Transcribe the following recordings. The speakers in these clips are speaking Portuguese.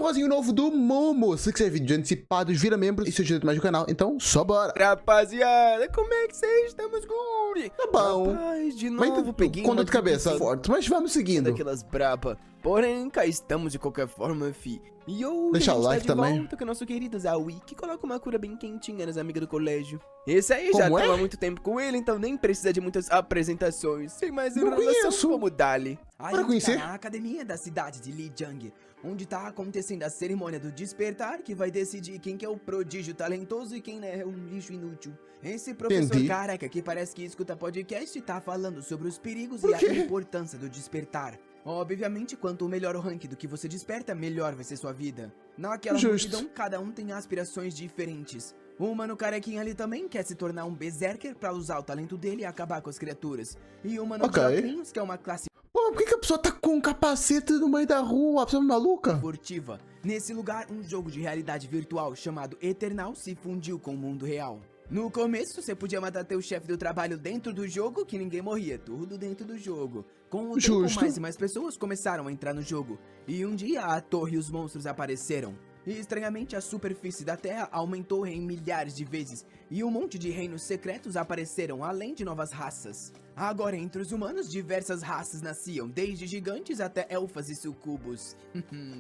um rosinho novo do Momo. Se quiser vídeos antecipados, vira membro e se ajuda mais no canal. Então, só bora. Rapaziada, como é que vocês estamos, guri? Tá bom. Rapaz, de novo peguei com dor uma de cabeça gripe forte, mas vamos seguindo. daquelas braba. Porém, cá estamos de qualquer forma, fi. E hoje Deixa a o gente like tá de também. volta com o nosso querido Zawi, que coloca uma cura bem quentinha nas amigas do colégio. Esse aí já Como é? tava há muito tempo com ele, então nem precisa de muitas apresentações. Sem mais Não enrolação, conheço. vamos dali. A Para gente conhecer? tá na academia da cidade de Lijiang, onde tá acontecendo a cerimônia do despertar, que vai decidir quem que é o prodígio talentoso e quem é um lixo inútil. Esse professor Entendi. careca que parece que escuta podcast tá falando sobre os perigos Por e a quê? importância do despertar. Obviamente, quanto melhor o rank do que você desperta, melhor vai ser sua vida. Naquela Justo. multidão, cada um tem aspirações diferentes. O mano carequinha ali também quer se tornar um berserker pra usar o talento dele e acabar com as criaturas. E o mano Ok. de óculos, que é uma classe Pô, por que a pessoa tá com um capacete no meio da rua? A pessoa é maluca? furtiva. Nesse lugar, um jogo de realidade virtual chamado Eternal se fundiu com o mundo real. No começo, você podia matar teu chefe do trabalho dentro do jogo, que ninguém morria, tudo dentro do jogo. Com o tempo, Justo. mais e mais pessoas começaram a entrar no jogo, e um dia a torre e os monstros apareceram. E estranhamente, a superfície da Terra aumentou em milhares de vezes, e um monte de reinos secretos apareceram, além de novas raças. Agora, entre os humanos, diversas raças nasciam, desde gigantes até elfas e sucubos.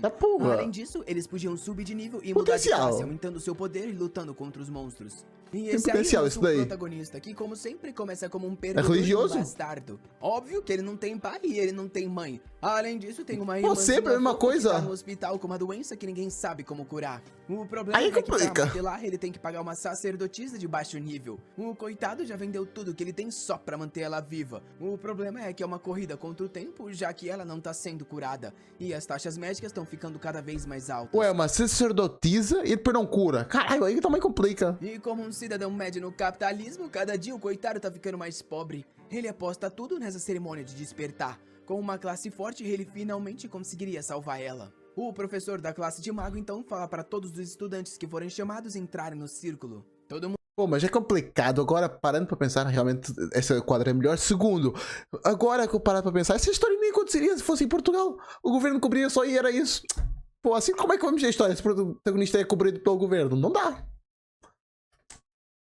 Tá porra. Além disso, eles podiam subir de nível e mudar de Potencial. classe, aumentando seu poder e lutando contra os monstros. E Tem esse aí é potencial o isso nosso daí. protagonista, que como sempre começa como um perdedor e um religioso? bastardo. Óbvio que ele não tem pai e ele não tem mãe. Além disso, tem uma Pô, sempre a mesma coisa. que tá no hospital com uma doença que ninguém sabe como curar. O problema Aí é que complica. pra manter lá, ele tem que pagar uma sacerdotisa de baixo nível. O coitado já vendeu tudo que ele tem só pra manter ela viva. O problema é que é uma corrida contra o tempo, já que ela não tá sendo curada. E as taxas médicas estão ficando cada vez mais altas. Ué, uma sacerdotisa e depois não cura. Caralho, aí também complica. E como um cidadão médio no capitalismo, cada dia o coitado tá ficando mais pobre. Ele aposta tudo nessa cerimônia de despertar. Com uma classe forte, ele finalmente conseguiria salvar ela. O professor da classe de mago então fala para todos os estudantes que forem chamados entrarem no círculo. Todo mundo Pô, mas é complicado. Agora, parando pra pensar, realmente, esse quadro é melhor. Segundo, agora que eu parar pra pensar, essa história nem aconteceria se fosse em Portugal. O governo cobria só e era isso. Pô, assim como é que vamos ver a história se o protagonista é cobrido pelo governo? Não dá.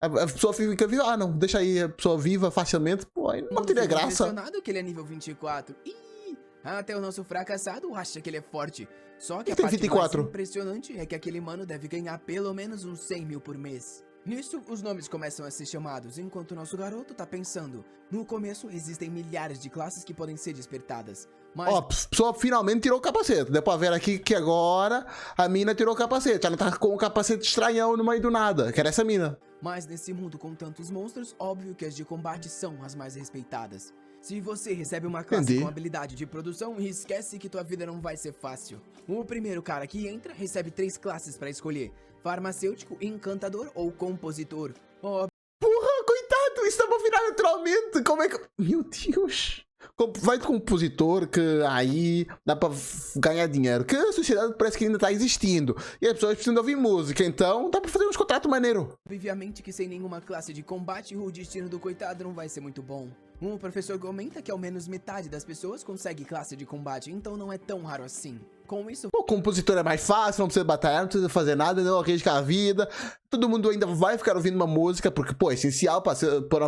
A pessoa fica viva. Ah, não, deixa aí a pessoa viva facilmente. Pô, aí não teria fica graça. impressionado que ele é nível 24. Ih, até o nosso fracassado acha que ele é forte. Só que a Tem parte 24. mais impressionante é que aquele mano deve ganhar pelo menos uns 100 mil por mês. Nisso, os nomes começam a ser chamados, enquanto o nosso garoto tá pensando. No começo, existem milhares de classes que podem ser despertadas. Mas Ó, a pessoa finalmente tirou o capacete. Deu pra ver aqui que agora a mina tirou o capacete. Ela tá com um capacete estranhão no meio do nada. Que era essa mina. Mas nesse mundo com tantos monstros, óbvio que as de combate são as mais respeitadas. Se você recebe uma classe Entendi. com habilidade de produção, esquece que tua vida não vai ser fácil. O primeiro cara que entra recebe 3 classes pra escolher: farmacêutico, encantador ou compositor. Porra, coitado, isso dá pra virar naturalmente. Como é que. Meu Deus. Vai de compositor que aí dá pra ganhar dinheiro. Que a sociedade parece que ainda tá existindo. E as pessoas precisam de ouvir música. Então dá pra fazer uns contratos maneiros. Obviamente que sem nenhuma classe de combate, o destino do coitado não vai ser muito bom. O professor comenta que ao menos metade das pessoas consegue classe de combate, então não é tão raro assim. Com isso, O compositor é mais fácil, não precisa batalhar, não precisa fazer nada, não arrisca a vida. Todo mundo ainda vai ficar ouvindo uma música, porque, pô, é essencial para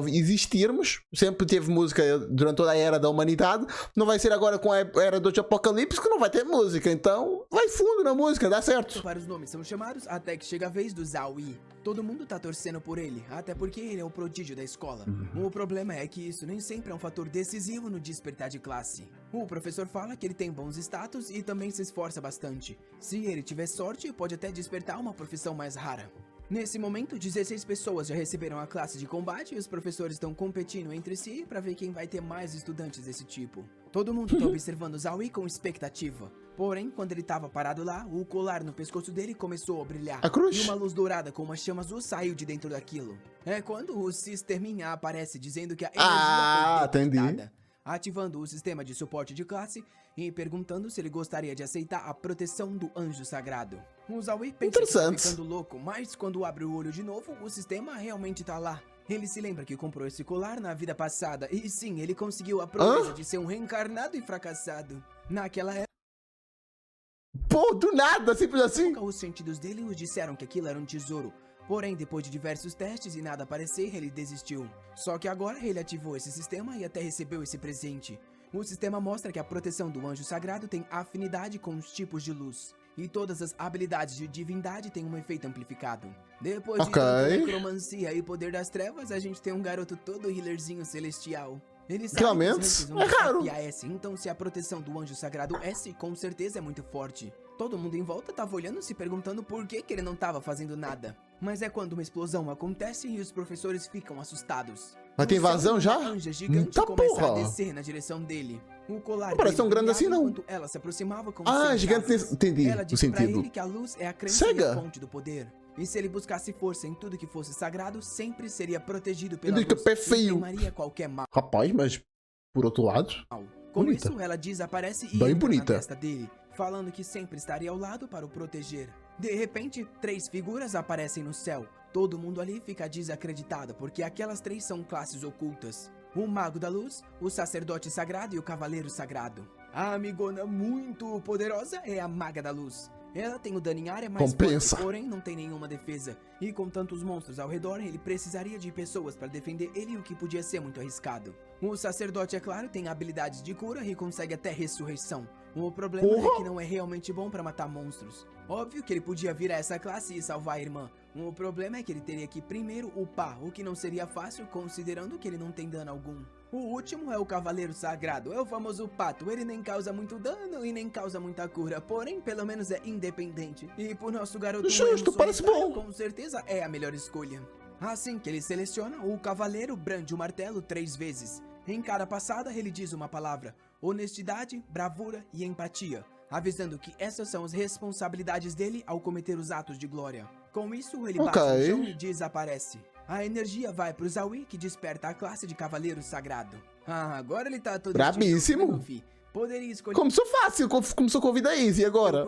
existirmos. Sempre teve música durante toda a era da humanidade. Não vai ser agora com a era do apocalipse que não vai ter música. Então, vai fundo na música, dá certo. vários nomes são chamados até que chega a vez do Zawi. Todo mundo tá torcendo por ele, até porque ele é o prodígio da escola. O problema é que isso nem sempre é um fator decisivo no despertar de classe. O professor fala que ele tem bons status e também se esforça bastante. Se ele tiver sorte, pode até despertar uma profissão mais rara. Nesse momento, 16 pessoas já receberam a classe de combate e os professores estão competindo entre si para ver quem vai ter mais estudantes desse tipo. Todo mundo tá observando Zawi com expectativa. Porém, quando ele tava parado lá, o colar no pescoço dele começou a brilhar. A cruz? E uma luz dourada com uma chama azul saiu de dentro daquilo. É quando o Sisterminha aparece dizendo que a energia foi entendi. detectada, ativando o sistema de suporte de classe e perguntando se ele gostaria de aceitar a proteção do anjo sagrado. O Zawi pensa que tá Interessante. ficando louco, mas quando abre o olho de novo, o sistema realmente tá lá. Ele se lembra que comprou esse colar na vida passada, e sim, ele conseguiu a proeza de ser um reencarnado e fracassado. Naquela época, Pô, do nada, simples assim. Nunca os sentidos dele os disseram que aquilo era um tesouro. Porém, depois de diversos testes e nada aparecer, ele desistiu. Só que agora ele ativou esse sistema e até recebeu esse presente. O sistema mostra que a proteção do anjo sagrado tem afinidade com os tipos de luz. E todas as habilidades de divindade têm um efeito amplificado. Depois de tanta necromancia e poder das trevas, a gente tem um garoto todo healerzinho celestial. Ele sabe Realmente, é raro. S, então se a proteção do anjo sagrado S com certeza é muito forte. Todo mundo em volta tava olhando se perguntando por que ele não tava fazendo nada. Mas é quando uma explosão acontece e os professores ficam assustados. Mas tem invasão já? Uma anja gigante Tá começa porra. a descer na direção dele. O colar Não parece tão grande assim, não. enquanto ela se aproximava como Gigante, entendi ela o disse pra sentido. ele que a luz é a crença e Cega. a fonte do poder. E se ele buscasse força em tudo que fosse sagrado, sempre seria protegido pela Ele que luz pé e feio. queimaria qualquer mal. Rapaz, mas por outro lado, Com bonita. isso, ela desaparece e Bem entra bonita. na testa dele, falando que sempre estaria ao lado para o proteger. De repente, 3 figuras aparecem no céu. Todo mundo ali fica desacreditado, porque aquelas 3 são classes ocultas. O Mago da Luz, o Sacerdote Sagrado e o Cavaleiro Sagrado. A amigona muito poderosa é a Maga da Luz. Ela tem o dano em área mais Compensa. forte, porém não tem nenhuma defesa. E com tantos monstros ao redor, ele precisaria de pessoas para defender ele, o que podia ser muito arriscado. O Sacerdote, é claro, tem habilidades de cura e consegue até ressurreição. O problema é que não é realmente bom para matar monstros. Óbvio que ele podia vir a essa classe e salvar a irmã. O problema é que ele teria que primeiro upar, o que não seria fácil considerando que ele não tem dano algum. O último é o Cavaleiro Sagrado, é o famoso pato. Ele nem causa muito dano e nem causa muita cura, porém pelo menos é independente. E por nosso garoto Justo, parece bom. com certeza é a melhor escolha. Assim que ele seleciona, o Cavaleiro brande o martelo 3 vezes. Em cada passada ele diz uma palavra: honestidade, bravura e empatia, avisando que essas são as responsabilidades dele ao cometer os atos de glória. Com isso, ele bate no chão e desaparece. A energia vai pro Zawi, que desperta a classe de Cavaleiro Sagrado. Agora ele tá todo brabíssimo. Poderia escolher. Começou fácil, começou com a vida easy agora.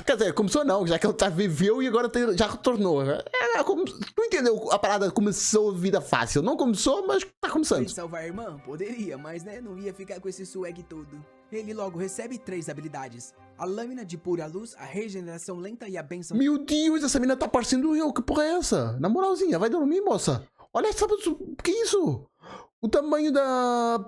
Quer dizer, começou não, já que ele já viveu e agora já retornou. Não entendeu a parada, começou a vida fácil. Não começou, mas tá começando. Salvar a irmã? Poderia, mas né, não ia ficar com esse swag todo. Ele logo recebe 3 habilidades: a lâmina de pura luz, a regeneração lenta e a bênção. Meu Deus, essa menina tá parecendo eu, que porra é essa? Na moralzinha, vai dormir, moça. Olha, sabe o que é isso? O tamanho da...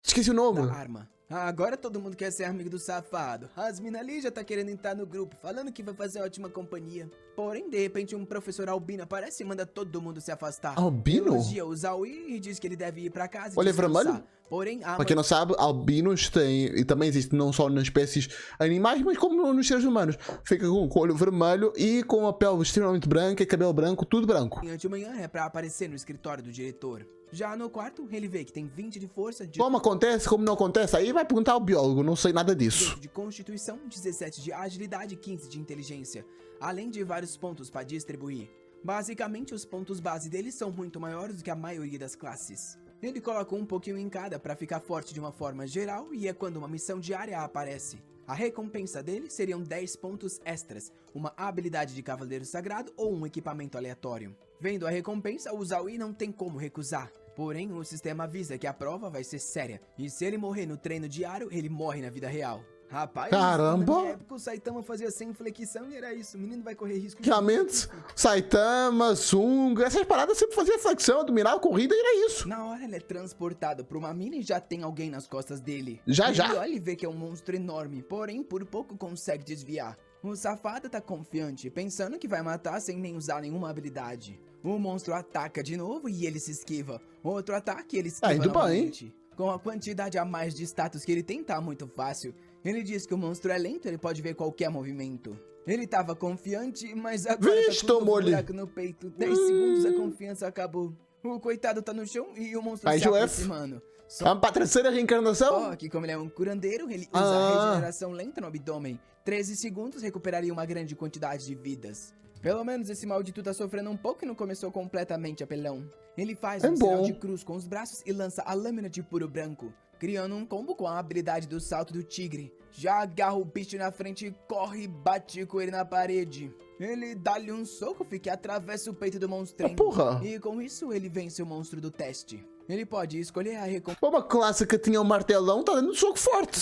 Esqueci o nome. Da arma. Agora todo mundo quer ser amigo do safado. As mina ali já tá querendo entrar no grupo, falando que vai fazer ótima companhia. Porém, de repente, um professor albino aparece e manda todo mundo se afastar. Albino? Elogia o Zawi e diz que ele deve ir pra casa e Olha, descansar. vermelho? Porém, Pra quem não sabe, albinos têm, e também existe não só nas espécies animais, mas como nos seres humanos. Fica com o olho vermelho e com a pele extremamente branca e cabelo branco, tudo branco. de manhã é pra aparecer no escritório do diretor. Já no quarto, ele vê que tem 20 de força, Como acontece, como não acontece, aí vai perguntar ao biólogo, não sei nada disso. de constituição, 17 de agilidade e 15 de inteligência, além de vários pontos para distribuir. Basicamente, os pontos base dele são muito maiores do que a maioria das classes. Ele coloca um pouquinho em cada para ficar forte de uma forma geral e é quando uma missão diária aparece. A recompensa dele seriam 10 pontos extras, uma habilidade de Cavaleiro Sagrado ou um equipamento aleatório. Vendo a recompensa, o Zawi não tem como recusar. Porém, o sistema avisa que a prova vai ser séria, e se ele morrer no treino diário, ele morre na vida real. Rapaz, caramba! na minha época o Saitama fazia sem flexão e era isso, o menino vai correr risco de... Realmente, Saitama, Sunga, essas paradas sempre fazia flexão, dominava a corrida e era isso. Na hora ele é transportado pra uma mina e já tem alguém nas costas dele. Já. Ele olha e vê que é um monstro enorme, porém por pouco consegue desviar. O safado tá confiante, pensando que vai matar sem nem usar nenhuma habilidade. O monstro ataca de novo e ele se esquiva. Outro ataque ele esquiva novamente. Com a quantidade a mais de status que ele tem, tá muito fácil. Ele diz que o monstro é lento, ele pode ver qualquer movimento. Ele tava confiante, mas agora tá com um buraco no peito. 10 segundos a confiança acabou. O coitado tá no chão e o monstro se aproximando. Vamos pra terceira reencarnação? Só que como ele é um curandeiro, ele usa a regeneração lenta no abdômen. 13 segundos recuperaria uma grande quantidade de vidas. Pelo menos esse maldito tá sofrendo um pouco e não começou completamente apelão. Ele faz um sinal de cruz com os braços e lança a lâmina de puro branco, criando um combo com a habilidade do salto do tigre. Já agarra o bicho na frente e corre e bate com ele na parede. Ele dá-lhe um soco que atravessa o peito do monstrinho. E com isso ele vence o monstro do teste. Ele pode escolher a recompensa. Uma clássica tinha um martelão, tá dando um soco forte.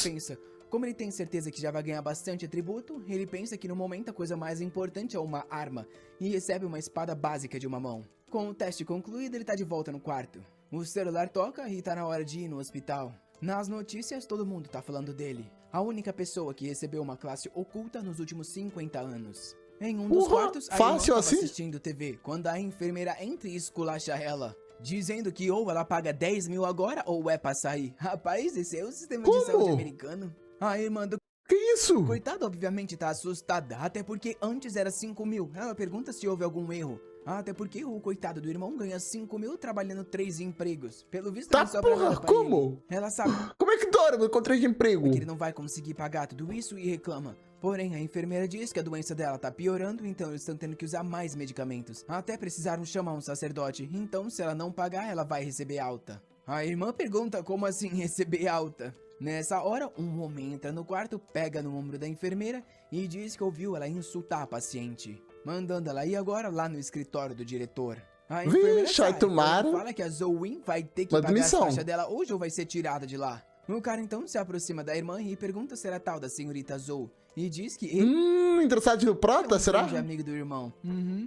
Como ele tem certeza que já vai ganhar bastante atributo, ele pensa que no momento a coisa mais importante é uma arma, e recebe uma espada básica de uma mão. Com o teste concluído, ele tá de volta no quarto. O celular toca e tá na hora de ir no hospital. Nas notícias, todo mundo tá falando dele. A única pessoa que recebeu uma classe oculta nos últimos 50 anos. Em um dos quartos, a irmã fácil tava assim? assistindo TV, quando a enfermeira entra e esculacha ela, dizendo que ou ela paga 10 mil agora ou é pra sair. Rapaz, esse é o sistema de saúde americano. A irmã do Que isso? coitado obviamente tá assustada, até porque antes era 5 mil. Ela pergunta se houve algum erro. Até porque o coitado do irmão ganha 5 mil trabalhando 3 empregos. Pelo visto Tá não sobra porra, nada pra como? ele. Ela sabe Como é que dorme com 3 de emprego? que ele não vai conseguir pagar tudo isso e reclama. Porém, a enfermeira diz que a doença dela tá piorando, então eles estão tendo que usar mais medicamentos. Até precisaram chamar um sacerdote, então se ela não pagar, ela vai receber alta. A irmã pergunta como assim receber alta. Nessa hora, um homem entra no quarto, pega no ombro da enfermeira e diz que ouviu ela insultar a paciente, mandando ela ir agora lá no escritório do diretor. A enfermeira Vixe, sai, ai, tomara. então fala que a Zoe vai ter que Uma pagar a demissão. faixa dela hoje ou vai ser tirada de lá. O cara então se aproxima da irmã e pergunta se era tal da senhorita Zoe. E diz que ele Interessado no é Prota, um será? grande amigo do irmão.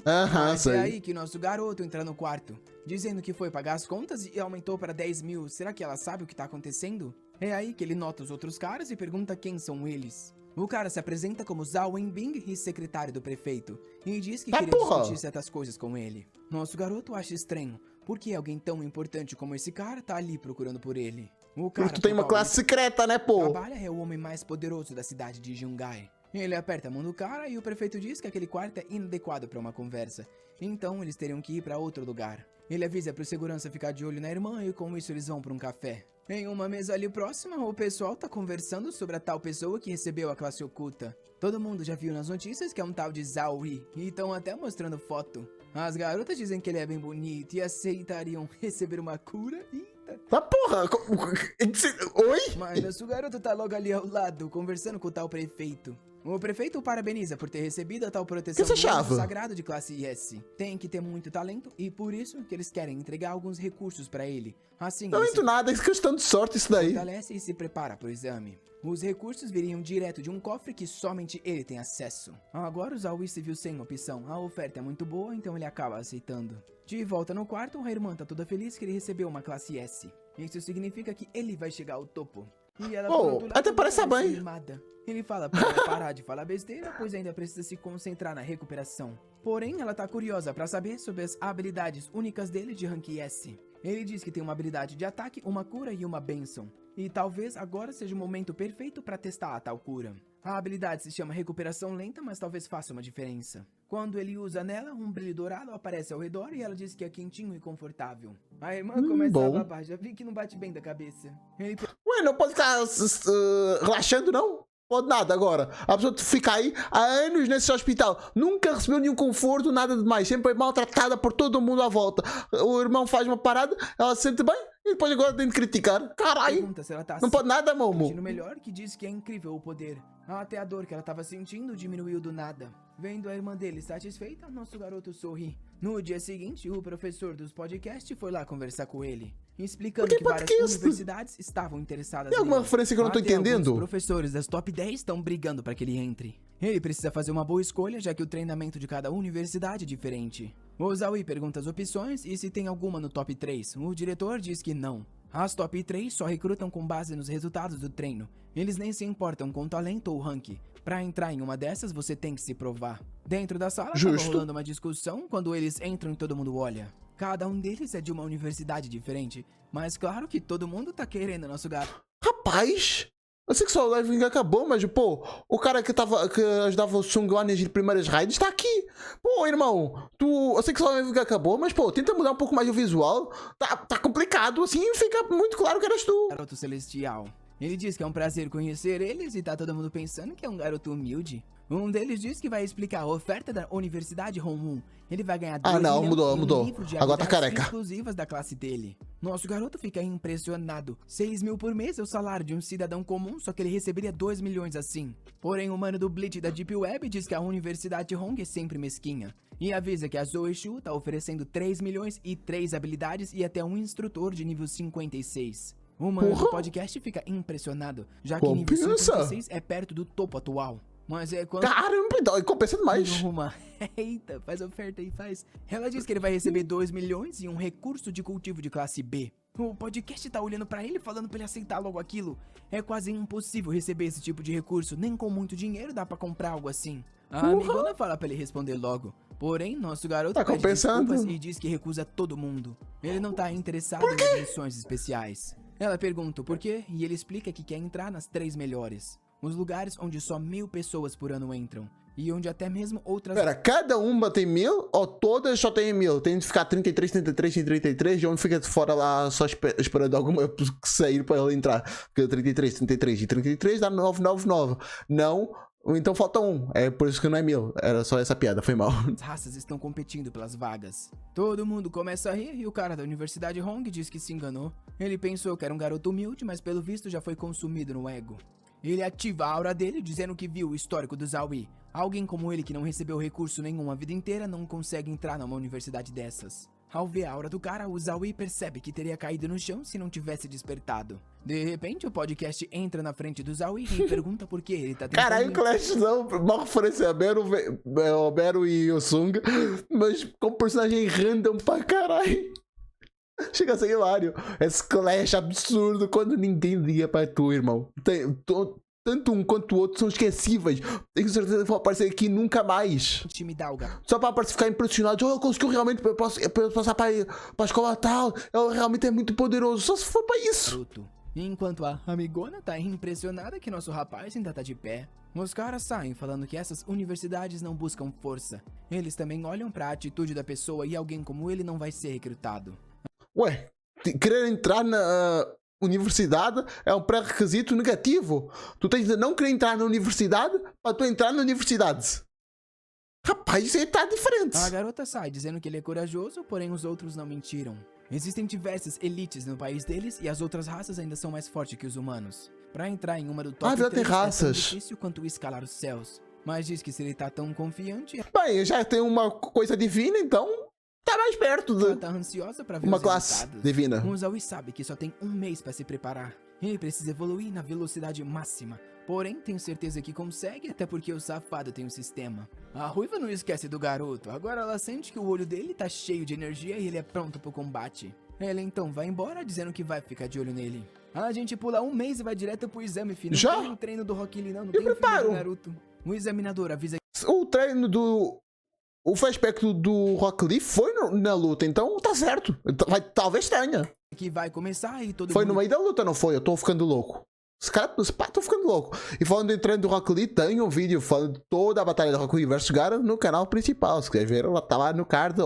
Aham, Mas é sei. aí que nosso garoto entra no quarto, dizendo que foi pagar as contas e aumentou para 10 mil. Será que ela sabe o que tá acontecendo? É aí que ele nota os outros caras e pergunta quem são eles. O cara se apresenta como Zhao Wenbing e secretário do prefeito, e diz que Tá queria porra! discutir certas coisas com ele. Nosso garoto acha estranho, porque alguém tão importante como esse cara tá ali procurando por ele. O cara Porque tu tem uma por qual classe secreta, né, ele pô? trabalha é o homem mais poderoso da cidade de Jungai. Ele aperta a mão do cara e o prefeito diz que aquele quarto é inadequado para uma conversa, então eles teriam que ir para outro lugar. Ele avisa pro segurança ficar de olho na irmã e com isso eles vão para um café. Em uma mesa ali próxima, o pessoal tá conversando sobre a tal pessoa que recebeu a classe oculta. Todo mundo já viu nas notícias que é um tal de Zhao Yi, e estão até mostrando foto. As garotas dizem que ele é bem bonito e aceitariam receber uma cura. Eita. Tá porra! Oi? Mas nosso garoto tá logo ali ao lado, conversando com o tal prefeito. O prefeito o parabeniza por ter recebido a tal proteção Que você do anjo achava? sagrado de classe S. Tem que ter muito talento e por isso que eles querem entregar alguns recursos pra ele. Assim Não ele entendo nada, é questão de sorte isso daí. fortalece e se prepara pro exame. Os recursos viriam direto de um cofre que somente ele tem acesso. Agora o Zhao se viu sem opção. A oferta é muito boa, então ele acaba aceitando. De volta no quarto, a irmã tá toda feliz que ele recebeu uma classe S. Isso significa que ele vai chegar ao topo. E ela, Pô, por outro lado, até parece a parece mãe. animada. Ele fala pra ela parar de falar besteira, pois ainda precisa se concentrar na recuperação. Porém, ela tá curiosa pra saber sobre as habilidades únicas dele de rank S. Ele diz que tem uma habilidade de ataque, uma cura e uma bênção. E talvez agora seja o momento perfeito pra testar a tal cura. A habilidade se chama recuperação lenta, mas talvez faça uma diferença. Quando ele usa nela, um brilho dourado aparece ao redor e ela diz que é quentinho e confortável. A irmã começa bom. a babar, já vi que não bate bem da cabeça. Ele Ué, não pode ficar relaxando, não? Pode nada agora. A pessoa fica aí há anos nesse hospital. Nunca recebeu nenhum conforto, nada demais. Sempre é maltratada por todo mundo à volta. O irmão faz uma parada, ela se sente bem e depois agora tem de criticar. Caralho, pergunta se ela tá não pode nada, sentindo Momo. melhor, que diz que é incrível o poder. Até a dor que ela tava sentindo diminuiu do nada. Vendo a irmã dele satisfeita, nosso garoto sorri. No dia seguinte, o professor dos podcasts foi lá conversar com ele, explicando Por que que várias podcast? universidades estavam interessadas Tem alguma nele. referência que eu não tô Até alguns entendendo? professores das top 10 estão brigando para que ele entre. Ele precisa fazer uma boa escolha, já que o treinamento de cada universidade é diferente. O Zawi pergunta as opções e se tem alguma no top 3. O diretor diz que não. As top 3 só recrutam com base nos resultados do treino. Eles nem se importam com talento ou rank. Pra entrar em uma dessas, você tem que se provar. Dentro da sala, tava Justo. rolando uma discussão quando eles entram e todo mundo olha. Cada um deles é de uma universidade diferente, mas claro que todo mundo tá querendo nosso gato. Rapaz, eu sei que só o live acabou, mas pô, o cara que ajudava o Sungwan nas primeiras raids tá aqui. Pô, irmão, eu sei que só o live acabou, mas pô, tenta mudar um pouco mais o visual. Tá complicado, assim fica muito claro que eras tu. Garoto celestial. Ele diz que é um prazer conhecer eles e tá todo mundo pensando que é um garoto humilde. Um deles diz que vai explicar a oferta da Universidade Honmun. Ele vai ganhar 2 não, milhões e um mudou. livro de Agora tá habilidades careca. exclusivas da classe dele. Nosso garoto fica impressionado. 6 mil por mês é o salário de um cidadão comum, só que ele receberia 2 milhões assim. Porém, o mano do Bleach da Deep Web diz que a Universidade Hong é sempre mesquinha. E avisa que a Zoe Shu tá oferecendo 3 milhões e 3 habilidades e até um instrutor de nível 56. O mano do Porra. podcast fica impressionado, já que nível Compensa. 56 é perto do topo atual. Mas é quando... Caramba, então, compensa demais. Uma... Eita, faz oferta aí, faz. Ela diz que ele vai receber 2 milhões e um recurso de cultivo de classe B. O podcast tá olhando pra ele falando pra ele aceitar logo aquilo. É quase impossível receber esse tipo de recurso, nem com muito dinheiro dá pra comprar algo assim. A amigona fala pra ele responder logo. Porém, nosso garoto Tá pede compensando. desculpas e diz que recusa todo mundo. Ele não tá interessado em missões especiais. Ela pergunta o porquê e ele explica que quer entrar nas 3 melhores. Os lugares onde só 1000 pessoas por ano entram. E onde até mesmo outras... Pera, cada uma tem 1000 ou todas só tem 1000? Tem de ficar 33, 33 e 33 e um fica de fora lá só esperando alguma sair para ele entrar. Porque 33, 33 e 33 dá 999. Não, então falta um. É por isso que não é 1000. Era só essa piada, foi mal. As raças estão competindo pelas vagas. Todo mundo começa a rir e o cara da Universidade Hong diz que se enganou. Ele pensou que era um garoto humilde, mas pelo visto já foi consumido no ego. Ele ativa a aura dele, dizendo que viu o histórico do Zawi. Alguém como ele que não recebeu recurso nenhum a vida inteira não consegue entrar numa universidade dessas. Ao ver a aura do cara, o Zawi percebe que teria caído no chão se não tivesse despertado. De repente, o podcast entra na frente do Zawi e pergunta por que ele tá tentando... Caralho, Clash não, uma referência a Bero e Osung, mas com personagem random pra caralho. Chega a ser hilário. Esse Clash absurdo quando ninguém liga pra tu, irmão. Tanto um quanto o outro são esquecíveis. Tenho certeza que vão aparecer aqui nunca mais. intimidar o garoto. Só para ficar impressionado. Oh, ele conseguiu realmente passar para a escola tal. Ele realmente é muito poderoso. Só se for para isso. Enquanto a amigona tá impressionada que nosso rapaz ainda tá de pé. Os caras saem falando que essas universidades não buscam força. Eles também olham pra atitude da pessoa e alguém como ele não vai ser recrutado. Ué, querer entrar na universidade é um pré-requisito negativo. Tu tens de não querer entrar na universidade para tu entrar na universidade. Rapaz, isso aí tá diferente. A garota sai dizendo que ele é corajoso, porém os outros não mentiram. Existem diversas elites no país deles e as outras raças ainda são mais fortes que os humanos. Pra entrar em uma do top 3 tem é tão raças. difícil quanto escalar os céus. Mas diz que se ele tá tão confiante, Bem, já tem uma coisa divina, então tá mais perto ela de tá ansiosa pra ver uma os classe resultados. divina. O Zawi sabe que só tem um mês pra se preparar. Ele precisa evoluir na velocidade máxima. Porém, tenho certeza que consegue, até porque o safado tem um sistema. A ruiva não esquece do garoto. Agora ela sente que o olho dele tá cheio de energia e ele é pronto pro combate. Ela então vai embora dizendo que vai ficar de olho nele. A gente pula um mês e vai direto pro exame final. Já? Não tem um treino do Rock Lee, não tem preparo. do Naruto. O examinador avisa O treino do... O flashback do Rock Lee foi na luta, então tá certo. Talvez tenha. que vai começar e todo Foi no mundo... meio da luta, não foi? Eu tô ficando louco. Esse pá, tô ficando louco. E falando em treino do Rock Lee, tem um vídeo falando de toda a batalha do Rock Lee vs Gaara no canal principal. Se quiser ver, ela tá lá no card.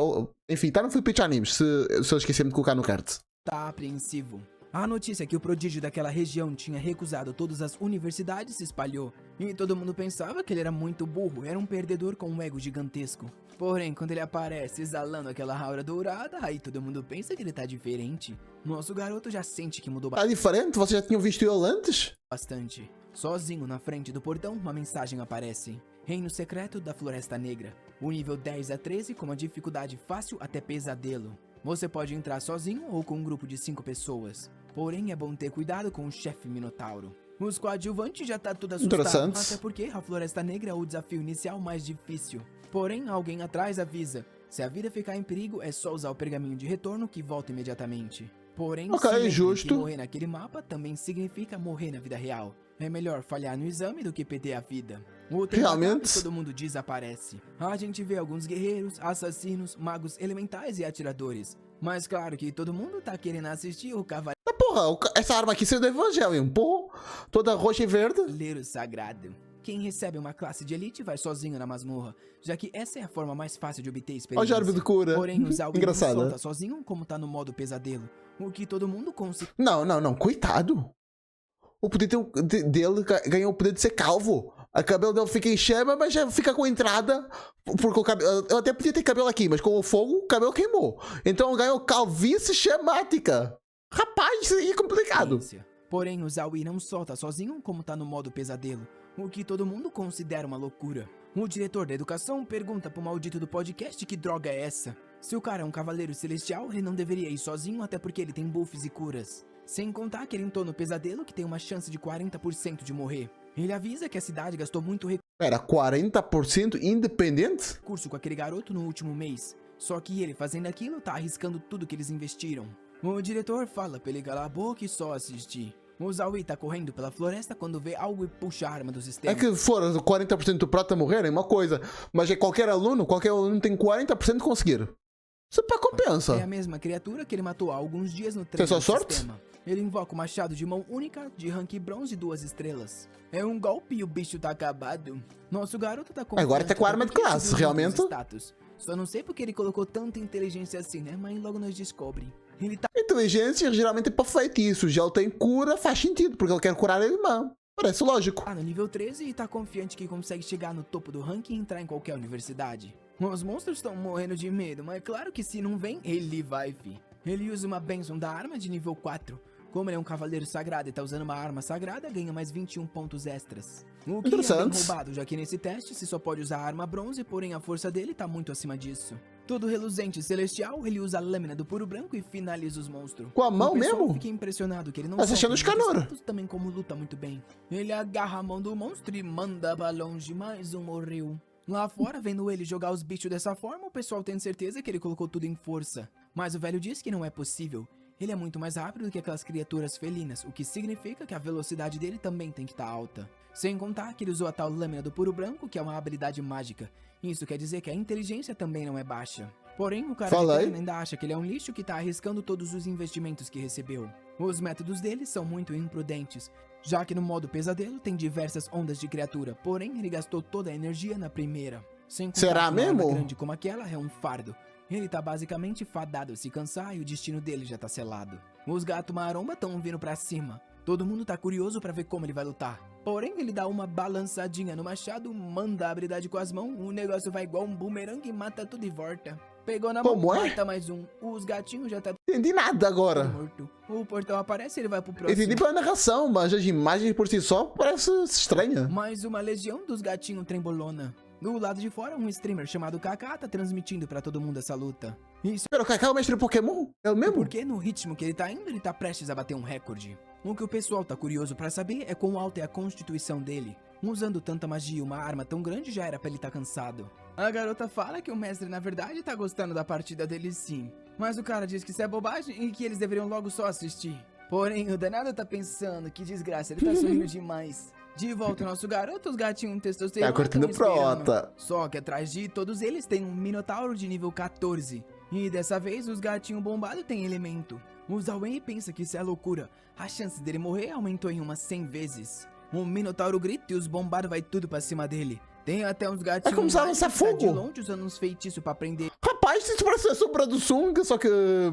Enfim, tá no Flip Pitch Animes, se eu esqueci de colocar no card. tá apreensivo. A notícia que o prodígio daquela região tinha recusado todas as universidades se espalhou, e todo mundo pensava que ele era muito burro, era um perdedor com um ego gigantesco. Porém, quando ele aparece exalando aquela aura dourada, aí todo mundo pensa que ele tá diferente. Nosso garoto já sente que mudou Tá diferente? Vocês já tinham visto ele antes? bastante. Sozinho na frente do portão, uma mensagem aparece. Reino Secreto da Floresta Negra. O nível 10 a 13 com uma dificuldade fácil até pesadelo. Você pode entrar sozinho ou com um grupo de 5 pessoas. Porém, é bom ter cuidado com o chefe Minotauro. Os coadjuvantes já tá tudo assustado, Interessante. até porque a Floresta Negra é o desafio inicial mais difícil. Porém, alguém atrás avisa. Se a vida ficar em perigo, é só usar o pergaminho de retorno que volta imediatamente. Porém, Ok, se lembre justo. que morrer naquele mapa também significa morrer na vida real. É melhor falhar no exame do que perder a vida. O tempo acaba Realmente? e todo mundo desaparece. A gente vê alguns guerreiros, assassinos, magos elementais e atiradores. Mas claro que todo mundo tá querendo assistir o Cavaleiro Ah, porra, essa arma aqui saiu do Evangelho. Pô, toda roxa e verde. Sagrado. Quem recebe uma classe de elite vai sozinho na masmorra, já que essa é a forma mais fácil de obter Olha o experiência. Jarbo de cura. Porém, o Zawi não Engraçado. solta sozinho como tá no modo pesadelo, o que todo mundo consegue. Não, coitado. O poder dele ganhou o poder de ser calvo. O cabelo dele fica em chama, mas já fica com entrada. Porque o cabelo. Eu até podia ter cabelo aqui, mas com o fogo o cabelo queimou. Então ganhou calvície chamática. Rapaz, isso aí é complicado. Porém, o Zawi não solta sozinho como tá no modo pesadelo, o que todo mundo considera uma loucura. O diretor da educação pergunta pro maldito do podcast que droga é essa. Se o cara é um cavaleiro celestial, ele não deveria ir sozinho até porque ele tem buffs e curas. Sem contar que ele entrou no pesadelo que tem uma chance de 40% de morrer. Ele avisa que a cidade gastou muito Pera, 40% independente? recurso com aquele garoto no último mês. Só que ele fazendo aquilo tá arriscando tudo que eles investiram. O diretor fala pra ele calar a boca e só assistir. O Zowie tá correndo pela floresta quando vê algo e puxa a arma do É sistema. que fora 40% do prata morrerem, uma coisa. Mas é qualquer aluno tem 40% de conseguir. Isso pra É compensa. a mesma criatura que ele matou há alguns dias no Tem treino só do sorte? sistema. Ele invoca o machado de mão única, de rank bronze 2 estrelas. É um golpe e o bicho tá acabado. Nosso garoto tá confiante. Agora tá com arma de porque classe, subiu realmente. os status. Só não sei porque ele colocou tanta inteligência assim, né? Mas logo nós descobre. Ele tá Inteligência geralmente é pra feitiço. Já ele tem cura, faz sentido, porque ele quer curar a irmã. Parece lógico. no nível 13 e tá confiante que consegue chegar no topo do ranking e entrar em qualquer universidade. Os monstros estão morrendo de medo, mas claro que se não vem, ele vai, fi. Ele usa uma bênção da arma de nível 4. Como ele é um cavaleiro sagrado e tá usando uma arma sagrada, ganha mais 21 pontos extras. O que é bem Interessante. roubado, já que nesse teste se só pode usar arma bronze, porém a força dele tá muito acima disso. Todo reluzente e celestial, ele usa a lâmina do puro branco e finaliza os monstros. Com a mão O pessoal mesmo? fica impressionado que ele não Mas só achando tem os muitos canora. status, também como luta muito bem. Ele agarra a mão do monstro e manda pra longe, mais um morreu. Lá fora, vendo ele jogar os bichos dessa forma, o pessoal tem certeza que ele colocou tudo em força. Mas o velho diz que não é possível. Ele é muito mais rápido do que aquelas criaturas felinas, o que significa que a velocidade dele também tem que estar alta. Sem contar que ele usou a tal lâmina do puro branco, que é uma habilidade mágica. Isso quer dizer que a inteligência também não é baixa. Porém, o cara Fala de aí. terno ainda acha que ele é um lixo que tá arriscando todos os investimentos que recebeu. Os métodos dele são muito imprudentes, já que no modo pesadelo tem diversas ondas de criatura, porém ele gastou toda a energia na primeira. Sem contar Será que uma arma mesmo? grande como aquela é um fardo. Ele tá basicamente fadado a se cansar e o destino dele já tá selado. Os gatos maromba tão vindo pra cima. Todo mundo tá curioso pra ver como ele vai lutar. Porém, ele dá uma balançadinha no machado, manda a habilidade com as mãos, o negócio vai igual um bumerangue e mata tudo e volta. Pegou na Como mão, é? mata mais um. Os gatinhos já tá Entendi nada agora. morto. O portão aparece e ele vai pro próximo. Entendi pela narração, mas as imagens por si só parece estranha. Mais uma legião dos gatinhos trembolona. Do lado de fora, um streamer chamado Kaká tá transmitindo pra todo mundo essa luta. Isso Pera, o Kaká é o mestre Pokémon? É o mesmo? porque no ritmo que ele tá indo, ele tá prestes a bater um recorde. O que o pessoal tá curioso pra saber é quão alta é a constituição dele. Usando tanta magia e uma arma tão grande já era pra ele tá cansado. A garota fala que o mestre na verdade tá gostando da partida dele sim. Mas o cara diz que isso é bobagem e que eles deveriam logo só assistir. Porém, o danado tá pensando, que desgraça, ele tá sorrindo demais. De volta ao nosso garoto, os gatinhos testosterona Tá curtindo tão esperando. prota. Só que atrás de todos eles tem um Minotauro de nível 14. E dessa vez os gatinhos bombados têm elemento. O Zowie pensa que isso é loucura. A chance dele morrer aumentou em umas 100 vezes. O Minotauro grita e os bombados vai tudo pra cima dele. Tem até uns gatinhos É como se ela mais lançar que tá de fogo. longe usando uns feitiços pra prender Rapaz, isso parece a sombra do Sung, só que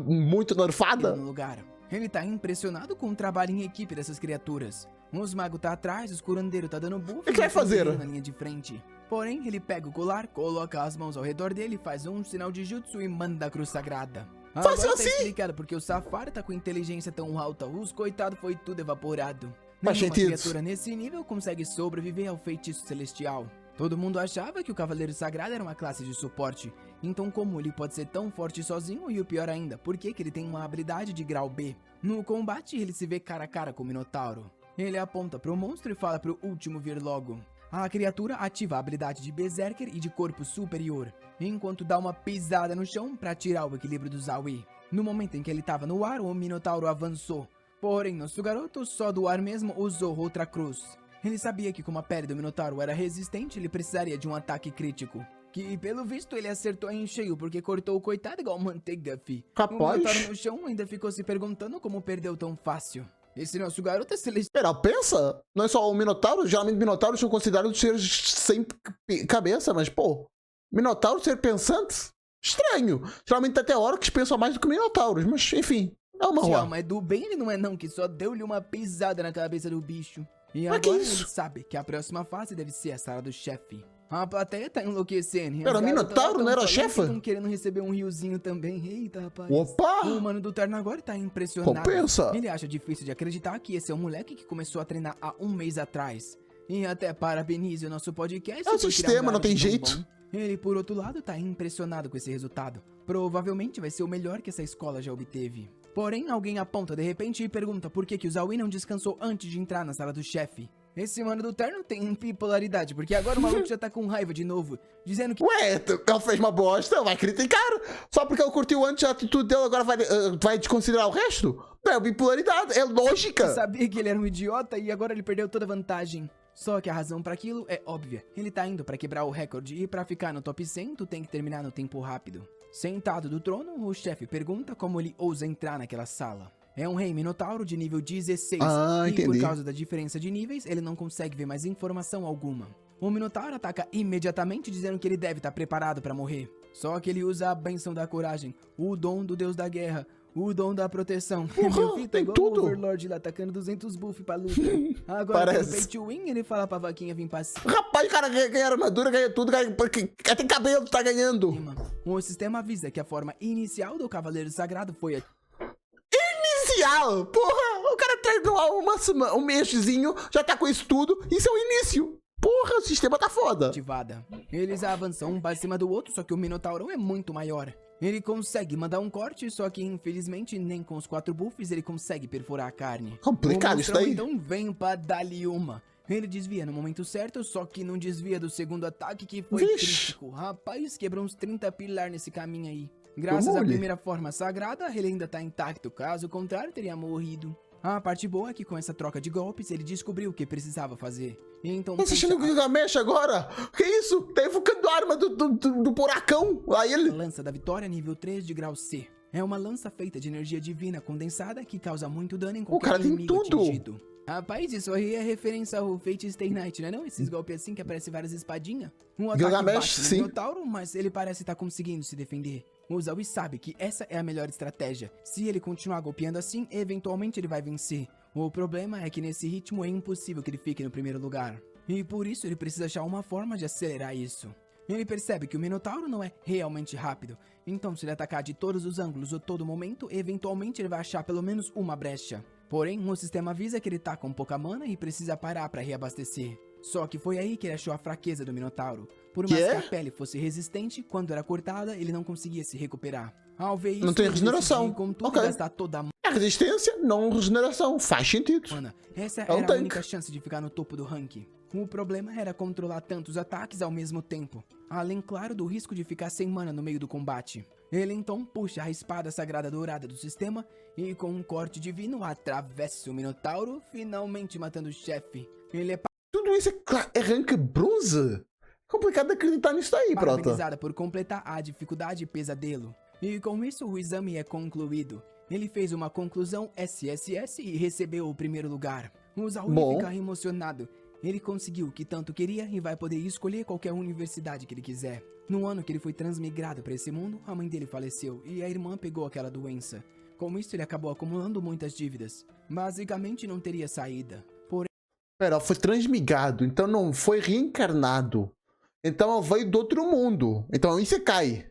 muito ele nerfada. no lugar. Ele tá impressionado com o trabalho em equipe dessas criaturas. Os magos tá atrás, os curandeiros tá dando buff. O que vai fazer? Na linha de frente. Porém, ele pega o colar, coloca as mãos ao redor dele, faz um sinal de jutsu e manda a cruz sagrada. Fácil Agora assim? tá explicado porque o Safari tá com inteligência tão alta, os coitados foi tudo evaporado. Faz Nenhuma sentido. criatura nesse nível consegue sobreviver ao feitiço celestial. Todo mundo achava que o Cavaleiro Sagrado era uma classe de suporte. Então como ele pode ser tão forte sozinho e o pior ainda, por que ele tem uma habilidade de grau B? No combate ele se vê cara a cara com o Minotauro. Ele aponta pro monstro e fala pro último vir logo. A criatura ativa a habilidade de Berserker e de corpo superior, enquanto dá uma pisada no chão pra tirar o equilíbrio do Zowie. No momento em que ele tava no ar, o Minotauro avançou. Porém, nosso garoto só do ar mesmo usou outra cruz. Ele sabia que como a pele do Minotauro era resistente, ele precisaria de um ataque crítico. Que, pelo visto, ele acertou em cheio, porque cortou o coitado igual manteiga, fi. Rapaz. O Minotauro no chão ainda ficou se perguntando como perdeu tão fácil. Esse nosso garoto é celestial. Pera, pensa. Não é só o Minotauro. Geralmente Minotauros são considerados seres sem cabeça, mas, pô, Minotauro ser pensante? Estranho. Geralmente até orcs pensam mais do que Minotauros, mas, enfim, é uma rua. Mas do bem ele não é não, que só deu-lhe uma pisada na cabeça do bicho. E Mas que agora isso? ele sabe que a próxima fase deve ser a sala do chefe. A plateia tá enlouquecendo. e Pera, os o garotos Minotauro lá tão não era falando chefe? que Tão querendo receber um riozinho também. Eita, rapaz. Opa! O mano do terno agora tá impressionado. Compensa. Ele acha difícil de acreditar que esse é um moleque que começou a treinar há um mês atrás. E até parabenize o nosso podcast. É o por criar sistema, um não tem garoto tão jeito. bom. Ele, por outro lado, tá impressionado com esse resultado. Provavelmente vai ser o melhor que essa escola já obteve. Porém, alguém aponta de repente e pergunta por que o Zaui não descansou antes de entrar na sala do chefe. Esse mano do terno tem bipolaridade, porque agora o maluco já tá com raiva de novo, dizendo que... Ué, ela fez uma bosta, vai criticar. Só porque ele curtiu antes a atitude dele, agora vai desconsiderar o resto? Não é bipolaridade, é lógica. Sabia que ele era um idiota e agora ele perdeu toda a vantagem. Só que a razão pra aquilo é óbvia. Ele tá indo pra quebrar o recorde e pra ficar no top 100, tu tem que terminar no tempo rápido. Sentado do trono, o chefe pergunta como ele ousa entrar naquela sala. É um rei minotauro de nível 16 e entendi. por causa da diferença de níveis, ele não consegue ver mais informação alguma. O minotauro ataca imediatamente dizendo que ele deve estar preparado pra morrer. Só que ele usa a bênção da coragem, o dom do deus da guerra, o dom da proteção. Meu filho, tem igual tudo. o Overlord lá atacando 200 buff pra luta. Agora Parece. pelo pay to win, ele fala pra vaquinha vir pra cima. Rapaz, o cara ganha armadura, ganha tudo, porque até cabelo tá ganhando. O sistema avisa que a forma inicial do Cavaleiro Sagrado foi a Inicial, porra, o cara treinou um mêszinho, já tá com isso tudo, isso é o início. Porra, o sistema tá foda. ativada. Eles avançam um pra cima do outro, só que o Minotaurão é muito maior. Ele consegue mandar um corte, só que infelizmente nem com os 4 buffs ele consegue perfurar a carne. Complicado O isso monstrão, daí. então vem pra dar-lhe uma. Ele desvia no momento certo, só que não desvia do segundo ataque que foi Vixe. crítico. Rapaz, quebrou uns 30 pilar nesse caminho aí. Graças à Mole. primeira forma sagrada, ele ainda tá intacto, caso contrário teria morrido. A parte boa é que com essa troca de golpes, ele descobriu o que precisava fazer. Então, Tá assistindo o Gilgamesh agora? Que isso? Tá evocando a arma do buracão. Aí a ele... lança da vitória nível 3 de grau C. É uma lança feita de energia divina condensada que causa muito dano em qualquer cara tem inimigo tudo. atingido. Rapaz, isso aí é referência ao Fate Stay Night, né não? Esses golpes assim que aparecem várias espadinhas. Um ataque Gilgamesh, bate no sim. Minotauro, mas ele parece estar conseguindo se defender. O Zaui sabe que essa é a melhor estratégia. Se ele continuar golpeando assim, eventualmente ele vai vencer. O problema é que nesse ritmo é impossível que ele fique no primeiro lugar. E por isso ele precisa achar uma forma de acelerar isso. Ele percebe que o Minotauro não é realmente rápido, então se ele atacar de todos os ângulos ou todo momento, eventualmente ele vai achar pelo menos uma brecha. Porém, o sistema avisa que ele tá com pouca mana e precisa parar para reabastecer. Só que foi aí que ele achou a fraqueza do Minotauro. Por mais que a pele fosse resistente, quando era cortada, ele não conseguia se recuperar. Ao ver isso, Não tem ele regeneração. decidiu, contudo, Ok. gastar toda a É resistência, não regeneração. Faz sentido. mana. Essa um era a tanque. única chance de ficar no topo do ranking. O problema era controlar tantos ataques ao mesmo tempo, além, claro, do risco de ficar sem mana no meio do combate. Ele então puxa a espada sagrada dourada do sistema e com um corte divino atravessa o Minotauro, finalmente matando o chefe. Ele é Tudo isso é rank bronze. Complicado de acreditar nisso daí, Prota. parabenizada por completar a dificuldade pesadelo. E com isso o exame é concluído. Ele fez uma conclusão SSS e recebeu o primeiro lugar. O Zaui Bom. fica emocionado. Ele conseguiu o que tanto queria e vai poder escolher qualquer universidade que ele quiser. No ano que ele foi transmigrado para esse mundo, a mãe dele faleceu e a irmã pegou aquela doença. Com isso, ele acabou acumulando muitas dívidas. Basicamente, não teria saída. Porém, Pera, foi transmigrado, então não foi reencarnado. Então ele veio do outro mundo. Então isso cai.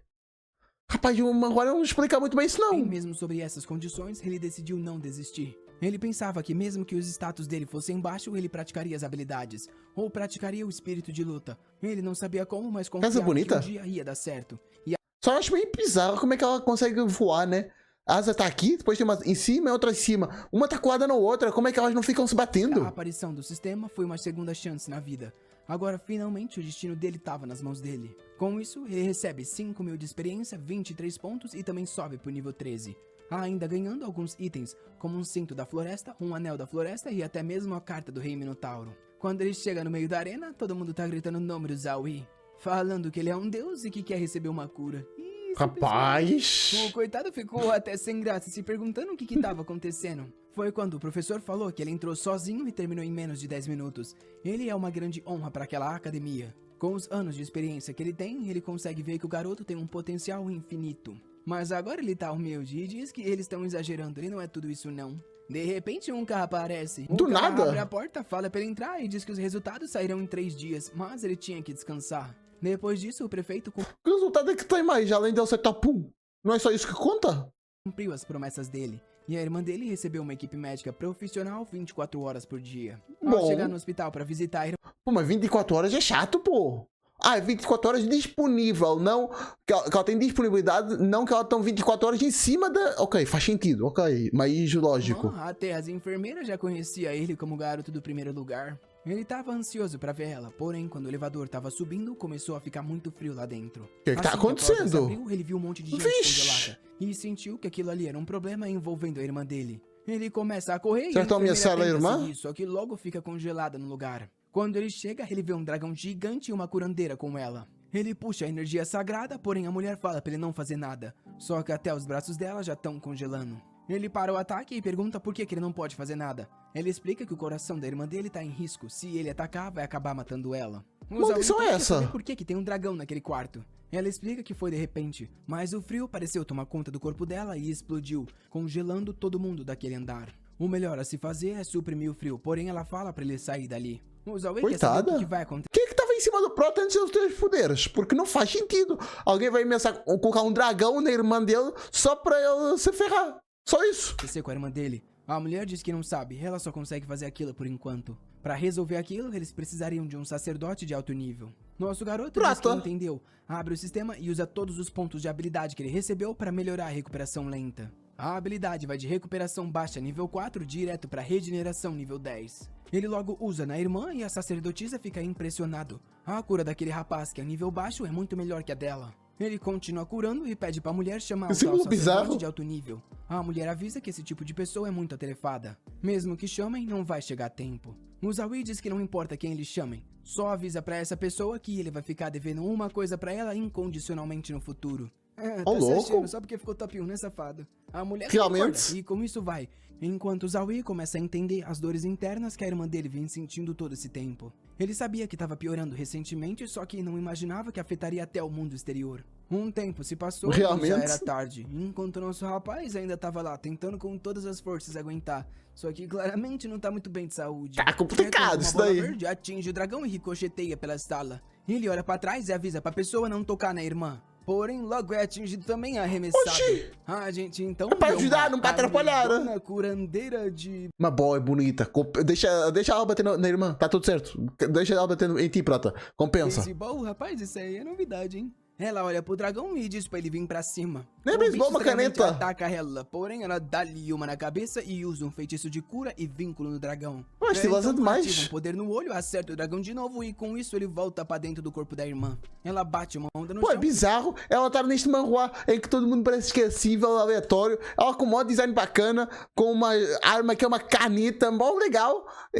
Rapaz, agora não explica muito bem isso não. mesmo sobre essas condições, ele decidiu não desistir. Ele pensava que mesmo que os status dele fossem baixos, ele praticaria as habilidades, ou praticaria o espírito de luta. Ele não sabia como, mas confiava bonita. que um dia ia dar certo. E Só acho meio bizarro como é que ela consegue voar, né? A asa tá aqui, depois tem uma em cima e outra em cima. Uma tá colada na outra, como é que elas não ficam se a batendo? aparição do sistema foi uma segunda chance na vida. Agora, finalmente, o destino dele estava nas mãos dele. Com isso, ele recebe 5.000 de experiência, 23 pontos e também sobe pro nível 13. Ainda ganhando alguns itens, como um cinto da floresta, um anel da floresta e até mesmo a carta do rei Minotauro. Quando ele chega no meio da arena, todo mundo tá gritando o nome do Zaui, falando que ele é um deus e que quer receber uma cura. Isso, Rapaz. o coitado ficou até sem graça, se perguntando o que tava acontecendo. Foi quando o professor falou que ele entrou sozinho e terminou em menos de 10 minutos. Ele é uma grande honra para aquela academia. Com os anos de experiência que ele tem, ele consegue ver que o garoto tem um potencial infinito. Mas agora ele tá humilde e diz que eles estão exagerando, ele não é tudo isso não. De repente um carro aparece. Do cara nada? abre a porta, fala pra ele entrar e diz que os resultados sairão em 3 dias, mas ele tinha que descansar. Depois disso, o prefeito O resultado é que tem mais, além de eu ser top 1. Não é só isso que conta? cumpriu as promessas dele. E a irmã dele recebeu uma equipe médica profissional 24 horas por dia. Ao Bom. chegar no hospital pra visitar a irmã, Pô, mas 24 horas é chato, pô. Ah, é 24 horas disponível, não que ela tem disponibilidade, não que ela estão 24 horas em cima da... Ok, faz sentido, ok, mas lógico. Até as enfermeiras já conheciam ele como garoto do primeiro lugar. Ele tava ansioso pra ver ela, porém, quando o elevador tava subindo, começou a ficar muito frio lá dentro. O que tá Assim que a porta se acontecendo? abriu, ele viu um monte de gente Vixe! congelada e sentiu que aquilo ali era um problema envolvendo a irmã dele. Ele começa a correr Será e que a estão ameaçando a enfermeira tenta irmã? seguir, só que logo fica congelada no lugar. Quando ele chega, ele vê um dragão gigante e uma curandeira com ela. Ele puxa a energia sagrada, porém a mulher fala pra ele não fazer nada. Só que até os braços dela já estão congelando. Ele para o ataque e pergunta por que ele não pode fazer nada. Ela explica que o coração da irmã dele tá em risco. Se ele atacar, vai acabar matando ela. Maldição é essa? Por que tem um dragão naquele quarto? Ela explica que foi de repente, mas o frio pareceu tomar conta do corpo dela e explodiu, congelando todo mundo daquele andar. O melhor a se fazer é suprimir o frio, porém ela fala pra ele sair dali. O Zoe quer saber Coitada. o que vai acontecer. Quem é que tava em cima do Prota antes dos teus poderes? Porque não faz sentido. Alguém vai ameaçar colocar um dragão na irmã dele só pra ela se ferrar. Só isso. Com a irmã dele. A mulher diz que não sabe, ela só consegue fazer aquilo por enquanto. Pra resolver aquilo, eles precisariam de um sacerdote de alto nível. Nosso garoto diz que entendeu, abre o sistema e usa todos os pontos de habilidade que ele recebeu pra melhorar a recuperação lenta. A habilidade vai de recuperação baixa nível 4 direto pra regeneração nível 10. Ele logo usa na irmã e a sacerdotisa fica impressionado. A cura daquele rapaz que é nível baixo é muito melhor que a dela. Ele continua curando e pede pra mulher chamar o tal sacerdote de alto nível. A mulher avisa que esse tipo de pessoa é muito atarefada. Mesmo que chamem, não vai chegar a tempo. O Zoe diz que não importa quem eles chamem, só avisa pra essa pessoa que ele vai ficar devendo uma coisa pra ela incondicionalmente no futuro. Tá louco. só porque ficou top 1, né, safado? A mulher Realmente? concorda, e como isso vai, enquanto o Zoe começa a entender as dores internas que a irmã dele vem sentindo todo esse tempo. Ele sabia que estava piorando recentemente, só que não imaginava que afetaria até o mundo exterior. Um tempo se passou e Realmente? já era tarde, enquanto o nosso rapaz ainda estava lá, tentando com todas as forças aguentar. Só que claramente não tá muito bem de saúde. Tá complicado isso daí. Uma bola verde atinge o dragão e ricocheteia pela sala. Ele olha pra trás e avisa pra pessoa não tocar na irmã. Porém, logo é atingido também e arremessado. Oxi! A gente então... É pra ajudar, não pra atrapalhar, né? Uma curandeira de... Uma boa, é bonita. Deixa ela bater na irmã, tá tudo certo. Deixa ela bater em ti, Prota. Compensa. Beisebol, rapaz, isso aí é novidade, hein? Ela olha pro dragão e diz pra ele vir pra cima. Nem O beisebol, bicho uma caneta. extremamente ataca ela, porém ela dá-lhe uma na cabeça e usa um feitiço de cura e vínculo no dragão. Ué, estilosa Então, demais. ativa um poder no olho, acerta o dragão de novo e com isso ele volta pra dentro do corpo da irmã. Ela bate uma onda no Pô, é chão. bizarro. Ela tá neste manhua em que todo mundo parece esquecível, aleatório. Ela com um modo design bacana, com uma arma que é uma caneta, bom, legal. A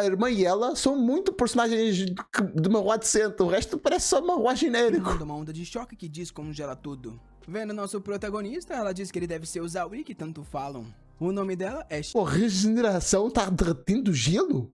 irmã e ela são muito personagens de manhua decente. O resto parece só manhua genérico. Manda uma onda de choque que descongela tudo. Vendo nosso protagonista, ela diz que ele deve ser o Zoe que tanto falam. O nome dela é Pô, regeneração tá derretendo gelo?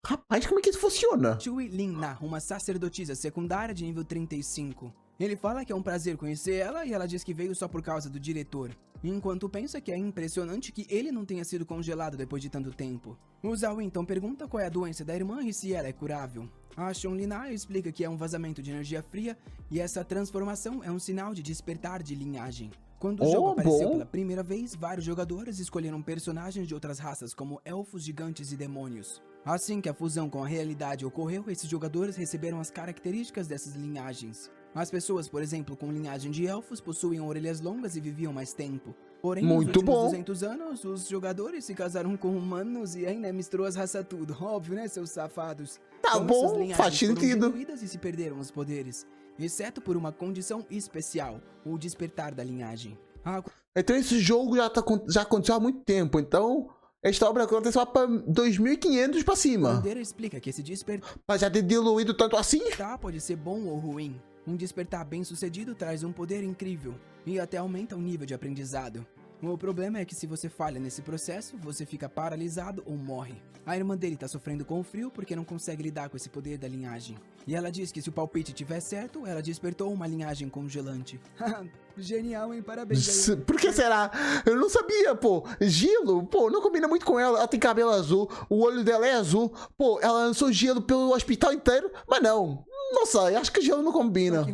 Rapaz, como é que isso funciona? Chui Lin-Na, uma sacerdotisa secundária de nível 35. Ele fala que é um prazer conhecer ela e ela diz que veio só por causa do diretor. Enquanto pensa que é impressionante que ele não tenha sido congelado depois de tanto tempo. O Zoe então pergunta qual é a doença da irmã e se ela é curável. A Lin-Na explica que é um vazamento de energia fria e essa transformação é um sinal de despertar de linhagem. Quando o jogo apareceu pela primeira vez, vários jogadores escolheram personagens de outras raças como elfos, gigantes e demônios. Assim que a fusão com a realidade ocorreu, esses jogadores receberam as características dessas linhagens. As pessoas, por exemplo, com linhagem de elfos possuíam orelhas longas e viviam mais tempo. Porém, nos últimos 200 anos, os jogadores se casaram com humanos e ainda misturou as raças tudo. Óbvio, né, seus safados? Tá bom, faz sentido. E se perderam os poderes, exceto por uma condição especial, o despertar da linhagem. Então esse jogo já aconteceu há muito tempo, então esta obra aconteceu lá pra 2500 pra cima. A bandeira explica que esse despertar Mas já ter diluído tanto assim? pode ser bom ou ruim. Um despertar bem sucedido traz um poder incrível e até aumenta o nível de aprendizado. O problema é que se você falha nesse processo, você fica paralisado ou morre. A irmã dele tá sofrendo com o frio porque não consegue lidar com esse poder da linhagem. E ela diz que se o palpite tiver certo, ela despertou uma linhagem congelante. Genial, hein? Parabéns aí. Por que será? Eu não sabia, pô. Gelo, pô, não combina muito com ela. Ela tem cabelo azul, o olho dela é azul. Pô, ela lançou gelo pelo hospital inteiro, mas não. Não sei, acho que gelo não combina.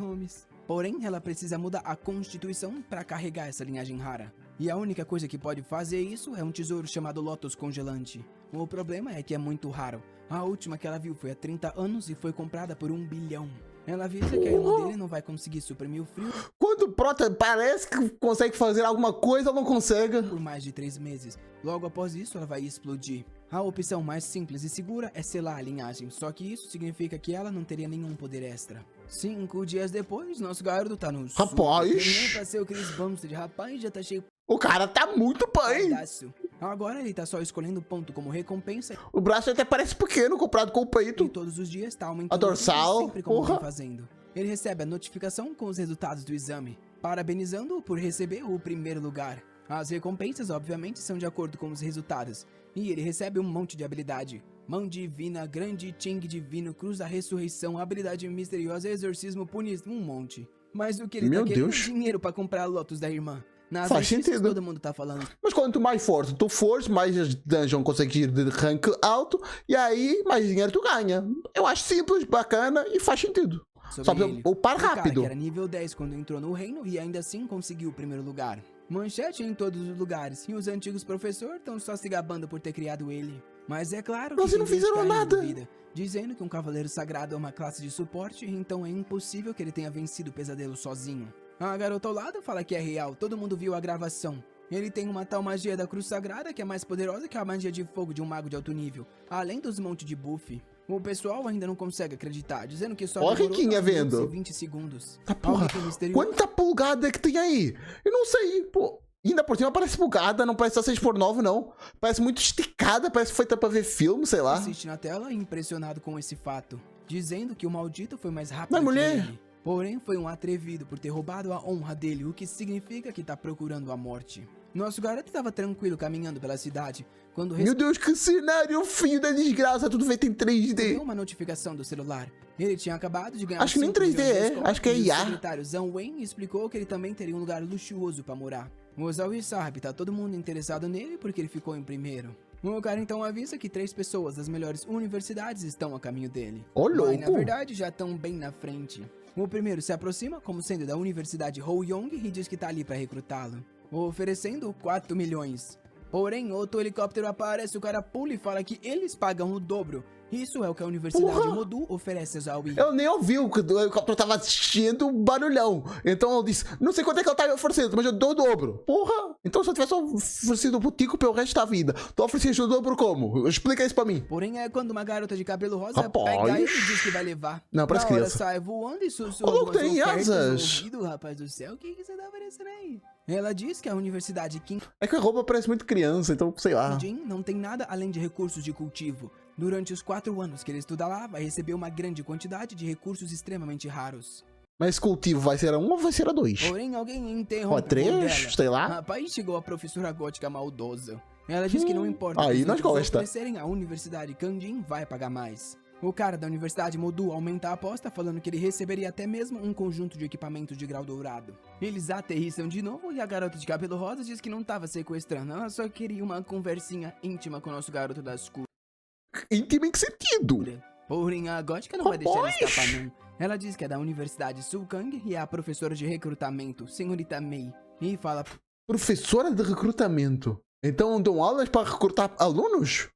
Porém, ela precisa mudar a constituição para carregar essa linhagem rara. E a única coisa que pode fazer isso é um tesouro chamado Lotus Congelante. O problema é que é muito raro. A última que ela viu foi há 30 anos e foi comprada por 1 bilhão. Ela avisa que a irmã dele não vai conseguir suprimir o frio Quando o Prota parece que consegue fazer alguma coisa, ela não consegue. por mais de 3 meses. Logo após isso, ela vai explodir. A opção mais simples e segura é selar a linhagem, só que isso significa que ela não teria nenhum poder extra. 5 dias depois, nosso garoto tá no sul. Rapaz! Terminou pra ser o Chris Bumstead, rapaz, já tá cheio O cara tá muito bem. pedaço. Agora ele tá só escolhendo ponto como recompensa O braço até parece pequeno comparado com o e peito. todos os dias tá aumentando A dorsal, sempre como porra. vem fazendo. Ele recebe a notificação com os resultados do exame, parabenizando-o por receber o primeiro lugar. As recompensas, obviamente, são de acordo com os resultados, e ele recebe um monte de habilidade. Mão divina, grande Ching divino, cruz da ressurreição, habilidade misteriosa, exorcismo, punismo, um monte. Mas o que ele Meu tá querendo é Deus. dinheiro pra comprar a Lotus da irmã. Nas Faz notícias, sentido. todo mundo tá falando Mas quanto mais forte tu fores, mais dungeon consegues ir de rank alto, e aí mais dinheiro tu ganha. Eu acho simples, bacana e faz sentido. sobre Só pra ele. upar O cara rápido. que era nível 10 quando entrou no reino e ainda assim conseguiu o primeiro lugar. Manchete em todos os lugares, e os antigos professores estão só se gabando por ter criado ele. Mas é claro Mas que não tem gente fizeram que ainda nada. duvida, dizendo que um cavaleiro sagrado é uma classe de suporte, então é impossível que ele tenha vencido o pesadelo sozinho. A garota ao lado fala que é real, todo mundo viu a gravação. Ele tem uma tal magia da cruz sagrada que é mais poderosa que a magia de fogo de um mago de alto nível, além dos montes de buff. O pessoal ainda não consegue acreditar, dizendo que só Ó a demorou Riquinha 9 minutos vendo. e 20 segundos. Tá porra. Algo que é misterioso. Quanta pulgada que tem aí? Eu não sei, pô. Ainda por cima parece bugada, não parece só 6x9 não. Parece muito esticada, parece feita pra ver filme, sei lá. Assiste na tela impressionado com esse fato, dizendo que o maldito foi mais rápido Mas, que mulher. ele. Porém, foi um atrevido por ter roubado a honra dele, o que significa que tá procurando a morte. Nosso garoto estava tranquilo caminhando pela cidade, quando Meu Deus, que cenário filho da desgraça, tudo feito em 3D. recebeu uma notificação do celular. Ele tinha acabado de ganhar Acho que nem 5 milhões 3D da é, escola, acho que é e o IA. secretário Zhang Wen explicou que ele também teria um lugar luxuoso para morar. O Zawi sabe, tá todo mundo interessado nele porque ele ficou em primeiro. O cara então avisa que 3 pessoas das melhores universidades estão a caminho dele. Ô, Mas, na louco. verdade, já estão bem na frente. O primeiro se aproxima, como sendo da Universidade Houyong, e diz que tá ali para recrutá-lo, oferecendo 4 milhões. Porém, outro helicóptero aparece, o cara pula e fala que eles pagam o dobro. Isso é o que a Universidade Porra! Modu oferece a Zawi. Eu nem ouvi o helicóptero tava assistindo barulhão. Então eu disse, não sei quanto é que ela tá oferecendo, mas eu dou o dobro. Porra! Então se eu tivesse oferecido o botico pelo resto da vida, tu ofereceste o dobro como? Explica isso pra mim. Porém, é quando uma garota de cabelo rosa Rapaz. pega ele e diz que vai levar. Não, parece Na hora criança. sai voando e sussurra Ô, algumas tem ofertas no asas. ouvido, rapaz do céu. O que você tá oferecendo aí? Ela diz que a Universidade King É que a roupa parece muito criança, então sei lá. Jin não tem nada além de recursos de cultivo. Durante os 4 anos que ele estuda lá, vai receber uma grande quantidade de recursos extremamente raros. Mas cultivo vai ser a 1 ou vai ser a 2? Porém, alguém Ou a interrompe o voo 3? dela. Sei lá. Rapaz, chegou a professora gótica maldosa. Ela diz que não importa aí o que os nós outros gosta. oferecerem, a Universidade Kanjin vai pagar mais. O cara da Universidade Modu aumenta a aposta, falando que ele receberia até mesmo um conjunto de equipamentos de grau dourado. Eles aterrissam de novo e a garota de cabelo rosa diz que não tava sequestrando, ela só queria uma conversinha íntima com o nosso garoto das curas. Íntimo em que sentido? Porém, a gótica não vai deixar ele Rapaz! escapar não. Ela diz que é da Universidade Sulkang e é a professora de recrutamento, senhorita Mei. E fala Professora de recrutamento. Então dão aulas para recrutar alunos?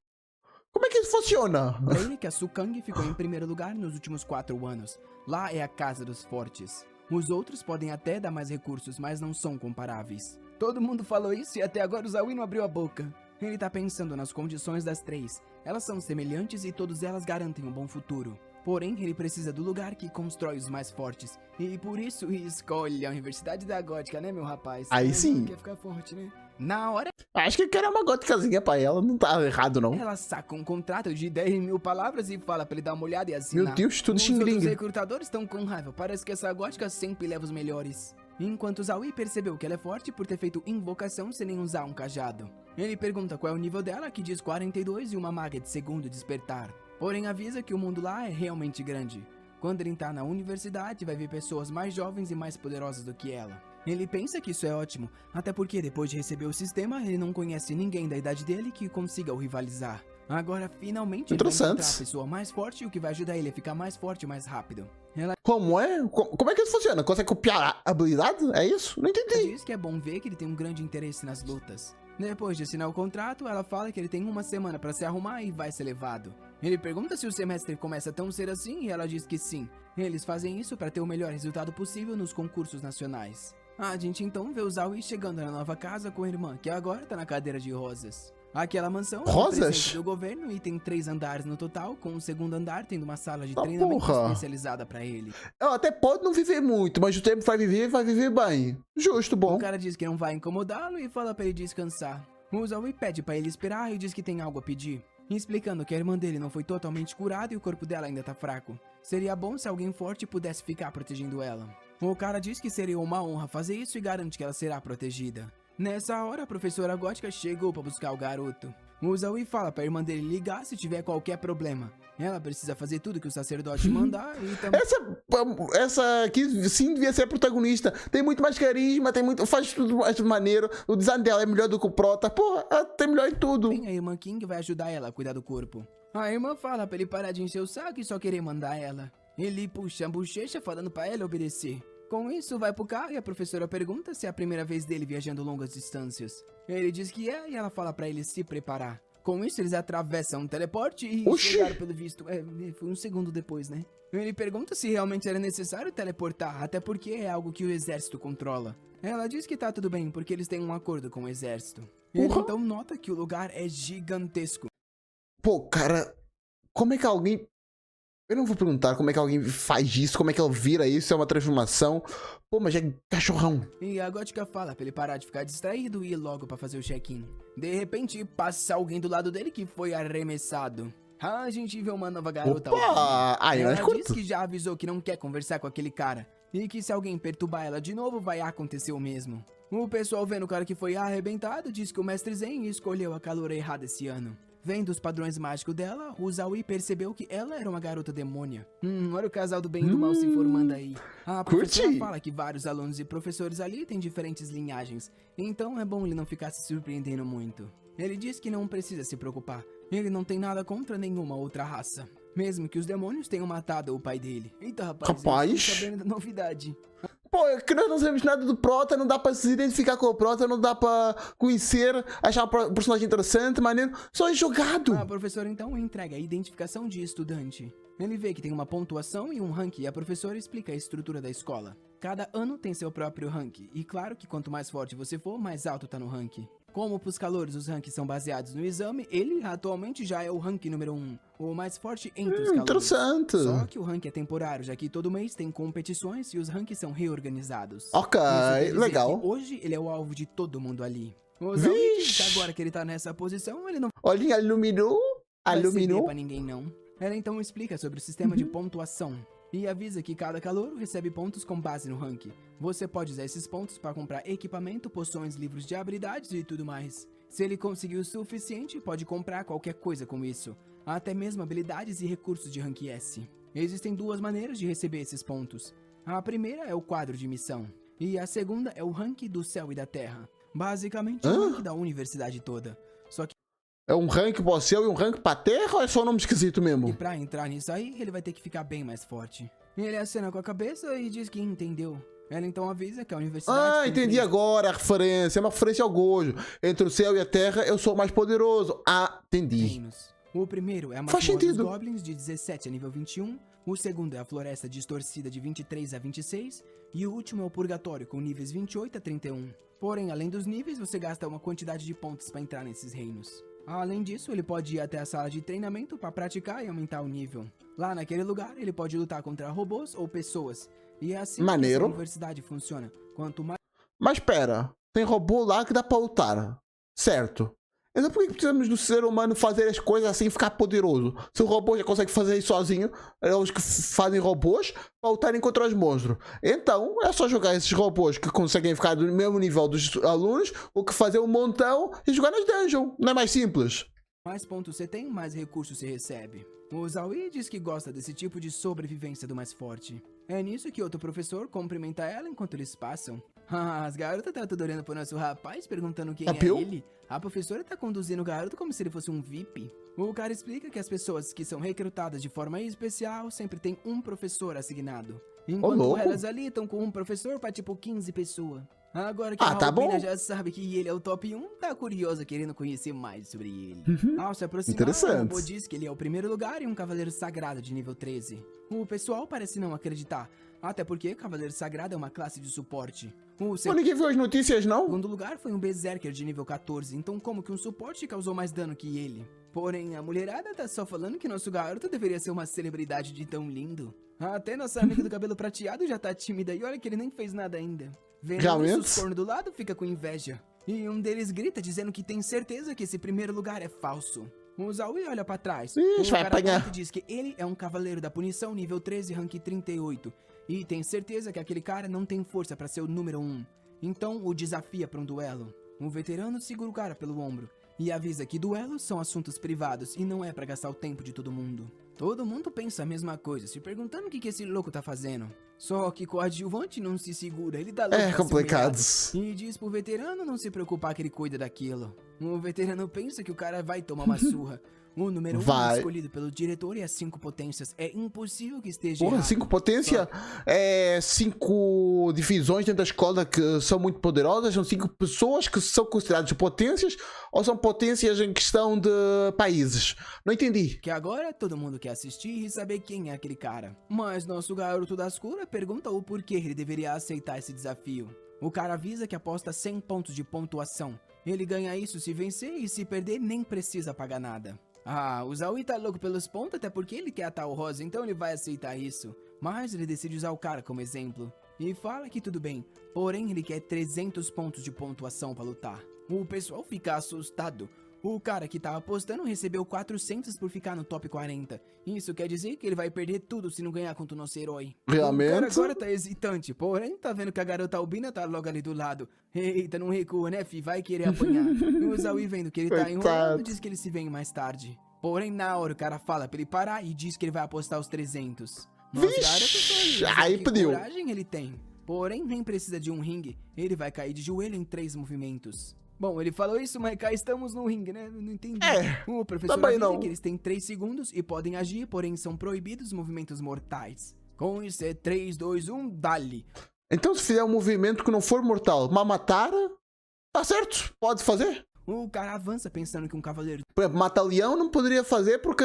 Como é que isso funciona? pra ele que a Sulkang ficou em primeiro lugar nos últimos 4 anos. Lá é a casa dos fortes. Os outros podem até dar mais recursos, mas não são comparáveis. Todo mundo falou isso e até agora o Zawi não abriu a boca. Ele tá pensando nas condições das 3. Elas são semelhantes e todas elas garantem um bom futuro. Porém, ele precisa do lugar que constrói os mais fortes. E por isso escolhe a Universidade da Gótica, né, meu rapaz? Aí É, sim. Quer ficar forte, né? Na hora, Acho que quero uma góticazinha pra ela, não tá errado não. ela saca um contrato de 10 mil palavras e fala pra ele dar uma olhada e assinar. Meu Deus, tudo Os xing-ling. outros recrutadores estão com raiva. Parece que essa gótica sempre leva os melhores. Enquanto Zawi percebeu que ela é forte por ter feito invocação sem nem usar um cajado. Ele pergunta qual é o nível dela, que diz 42 e uma maga de segundo despertar. Porém avisa que o mundo lá é realmente grande. Quando ele entrar na universidade, vai ver pessoas mais jovens e mais poderosas do que ela. Ele pensa que isso é ótimo, até porque depois de receber o sistema, ele não conhece ninguém da idade dele que consiga o rivalizar. Agora, finalmente, ele vai encontrar Interessante. a pessoa mais forte, o que vai ajudar ele a ficar mais forte e mais rápido. Ela Como é? Como é que isso funciona? Consegue copiar a habilidade? É isso? Não entendi. diz que é bom ver que ele tem um grande interesse nas lutas. Depois de assinar o contrato, ela fala que ele tem uma semana pra se arrumar e vai ser levado. Ele pergunta se o semestre começa tão cedo assim e ela diz que sim. Eles fazem isso pra ter o melhor resultado possível nos concursos nacionais. A gente então vê o Zowie chegando na nova casa com a irmã, que agora tá na cadeira de rosas. Aquela mansão é um Rosas? presente do governo e tem 3 andares no total, com o segundo andar tendo uma sala de Ah, treinamento porra. especializada pra ele. Ela até pode não viver muito, mas o tempo vai viver bem. Justo, bom. O cara diz que não vai incomodá-lo e fala pra ele descansar. O Zowie pede pra ele esperar e diz que tem algo a pedir, explicando que a irmã dele não foi totalmente curada e o corpo dela ainda tá fraco. Seria bom se alguém forte pudesse ficar protegendo ela. O cara diz que seria uma honra fazer isso e garante que ela será protegida. Nessa hora, a professora gótica chegou pra buscar o garoto. O Zowie fala pra irmã dele ligar se tiver qualquer problema. Ela precisa fazer tudo que o sacerdote mandar e também... Essa aqui sim devia ser a protagonista. Tem muito mais carisma, faz tudo mais maneiro. O design dela é melhor do que o Prota. Porra, ela tem melhor em tudo. a irmã King vai ajudar ela a cuidar do corpo. A irmã fala pra ele parar de encher o saco e só querer mandar ela. Ele puxa a bochecha falando pra ela obedecer. Com isso, vai pro carro e a professora pergunta se é a primeira vez dele viajando longas distâncias. Ele diz que é e ela fala pra ele se preparar. Com isso, eles atravessam um teleporte e chegaram pelo visto. Foi um segundo depois, né? Ele pergunta se realmente era necessário teleportar, até porque é algo que o exército controla. Ela diz que tá tudo bem, porque eles têm um acordo com o exército. Ele então nota que o lugar é gigantesco. Pô, cara, como é que alguém... Eu não vou perguntar como é que alguém faz isso, como é que ela vira isso, é uma transformação. Pô, mas é cachorrão. E a gótica fala pra ele parar de ficar distraído e ir logo pra fazer o check-in. De repente, passa alguém do lado dele que foi arremessado. A gente vê uma nova garota. Opa! Aí, ela mas curto. diz que já avisou que não quer conversar com aquele cara. E que se alguém perturbar ela de novo, vai acontecer o mesmo. O pessoal vendo o cara que foi arrebentado diz que o Mestre Zen escolheu a caloura errada esse ano. Vendo os padrões mágicos dela, o Zowie percebeu que ela era uma garota demônia. Olha o casal do bem e do mal se formando aí. A professora fala que vários alunos e professores ali têm diferentes linhagens, então é bom ele não ficar se surpreendendo muito. Ele diz que não precisa se preocupar, ele não tem nada contra nenhuma outra raça. Mesmo que os demônios tenham matado o pai dele. Eita, rapaz, eu tô sabendo da novidade. Pô, é que nós não sabemos nada do Prota, não dá pra se identificar com o Prota, não dá pra conhecer, achar um personagem interessante, maneiro, só é jogado. A professora então entrega a identificação de estudante. Ele vê que tem uma pontuação e um ranking e a professora explica a estrutura da escola. Cada ano tem seu próprio ranking, e claro que quanto mais forte você for, mais alto tá no ranking. Como pros calouros os rankings são baseados no exame, ele atualmente já é o ranking número 1, o mais forte entre os calouros. Interessante. Só que o ranking é temporário, já que todo mês tem competições e os rankings são reorganizados. Ok, legal. Hoje ele é o alvo de todo mundo ali. O Zowie diz que agora que ele tá nessa posição, ele não Olha, iluminou. vai ceder pra ninguém não. Ela então explica sobre o sistema de pontuação. E avisa que cada calouro recebe pontos com base no ranking. Você pode usar esses pontos para comprar equipamento, poções, livros de habilidades e tudo mais. Se ele conseguir o suficiente, pode comprar qualquer coisa com isso. Até mesmo habilidades e recursos de rank S. Existem 2 maneiras de receber esses pontos. A primeira é o quadro de missão. E a segunda é o rank do céu e da terra. Basicamente o rank da universidade toda. Só que é um rank pro céu e um rank pra terra ou é só um nome esquisito mesmo? E pra entrar nisso aí, ele vai ter que ficar bem mais forte. Ele acena com a cabeça e diz que entendeu. Ela então avisa que a universidade... Ah, entendi agora a referência. É uma referência ao Gojo. Entre o céu e a terra, eu sou o mais poderoso. Ah, entendi. reinos. O primeiro é a Faz Masmorra dos sentido. Goblins de 17 a nível 21. O segundo é a Floresta Distorcida de 23 a 26. E o último é o Purgatório com níveis 28 a 31. Porém, além dos níveis, você gasta uma quantidade de pontos para entrar nesses reinos. Além disso, ele pode ir até a sala de treinamento para praticar e aumentar o nível. Lá naquele lugar, ele pode lutar contra robôs ou pessoas. E é assim Maneiro. que a universidade funciona. Quanto mais... Mas pera, tem robô lá que dá pra lutar. Certo. Então por que precisamos do ser humano fazer as coisas assim e ficar poderoso? Se o robô já consegue fazer isso sozinho, é os que fazem robôs pra lutarem contra os monstros. Então é só jogar esses robôs que conseguem ficar do mesmo nível dos alunos, ou que fazer um montão e jogar nas dungeons. Não é mais simples? mais pontos você tem, mais recursos você recebe. O Zowie diz que gosta desse tipo de sobrevivência do mais forte. É nisso que outro professor cumprimenta ela enquanto eles passam. As garotas tá tudo olhando pro nosso rapaz, perguntando quem é ele. A professora tá conduzindo o garoto como se ele fosse um VIP. O cara explica que as pessoas que são recrutadas de forma especial sempre tem um professor assignado. Enquanto elas ali estão com um professor pra tipo 15 pessoas. Agora que Ah, a tá Albina bom. já sabe que ele é o top 1, tá curiosa querendo conhecer mais sobre ele. Ao se aproximar, Interessante. o robô diz que ele é o primeiro lugar e um cavaleiro sagrado de nível 13. O pessoal parece não acreditar, até porque cavaleiro sagrado é uma classe de suporte. O Pô, ninguém viu as notícias, não? segundo lugar foi um berserker de nível 14, então como que um suporte causou mais dano que ele? Porém, a mulherada tá só falando que nosso garoto deveria ser uma celebridade de tão lindo. Até nossa amiga do cabelo prateado já tá tímida e olha que ele nem fez nada ainda. Vendo Realmente? isso, os cornos do lado fica com inveja. E um deles grita dizendo que tem certeza que esse primeiro lugar é falso. O Zaui olha pra trás. Ixi, O vai cara apanhar. volta e diz que ele é um cavaleiro da punição nível 13, rank 38. E tem certeza que aquele cara não tem força pra ser o número 1. Então o desafia pra um duelo. Um veterano segura o cara pelo ombro e avisa que duelos são assuntos privados e não é pra gastar o tempo de todo mundo. Todo mundo pensa a mesma coisa, se perguntando o que esse louco tá fazendo. Só que com o adjuvante não se segura, ele dá louco É pra ser complicado. humilhado. E diz pro veterano não se preocupar que ele cuida daquilo. O veterano pensa que o cara vai tomar uma surra. O número 1 Vai. é escolhido pelo diretor e as 5 potências. É impossível que esteja Porra, errado. 5 potência, 5 divisões dentro da escola que são muito poderosas, são 5 pessoas que são consideradas potências ou são potências em questão de países? Não entendi. Que agora todo mundo quer assistir e saber quem é aquele cara. Mas nosso garoto das curas pergunta o porquê ele deveria aceitar esse desafio. O cara avisa que aposta 100 pontos de pontuação. Ele ganha isso se vencer e se perder nem precisa pagar nada. Ah, o Zaui tá louco pelos pontos até porque ele quer a tal rosa, então ele vai aceitar isso. Mas ele decide usar o cara como exemplo. E fala que tudo bem, porém ele quer 300 pontos de pontuação pra lutar. O pessoal fica assustado. O cara que tá apostando recebeu 400 por ficar no top 40. Isso quer dizer que ele vai perder tudo se não ganhar contra o nosso herói. Realmente? O cara agora tá hesitante, porém tá vendo que a garota albina tá logo ali do lado. Eita, não recua, né, fi? Vai querer apanhar. O Zaui vendo que ele tá enrolando, Coitado. diz que ele se vem mais tarde. Porém, na hora o cara fala pra ele parar e diz que ele vai apostar os 300. Nosso Vixe, garoto sorriu, aí que pediu. coragem ele tem. Porém, nem precisa de um ringue, ele vai cair de joelho em 3 movimentos. Bom, ele falou isso, mas cá estamos no ringue, né? Não entendi. O professor também avisa não. que eles têm 3 segundos e podem agir, porém são proibidos movimentos mortais. Com isso é 3, 2, 1, dali. Então se fizer um movimento que não for mortal, matar, tá certo, pode fazer. O cara avança pensando que um cavaleiro Por exemplo, matar leão não poderia fazer porque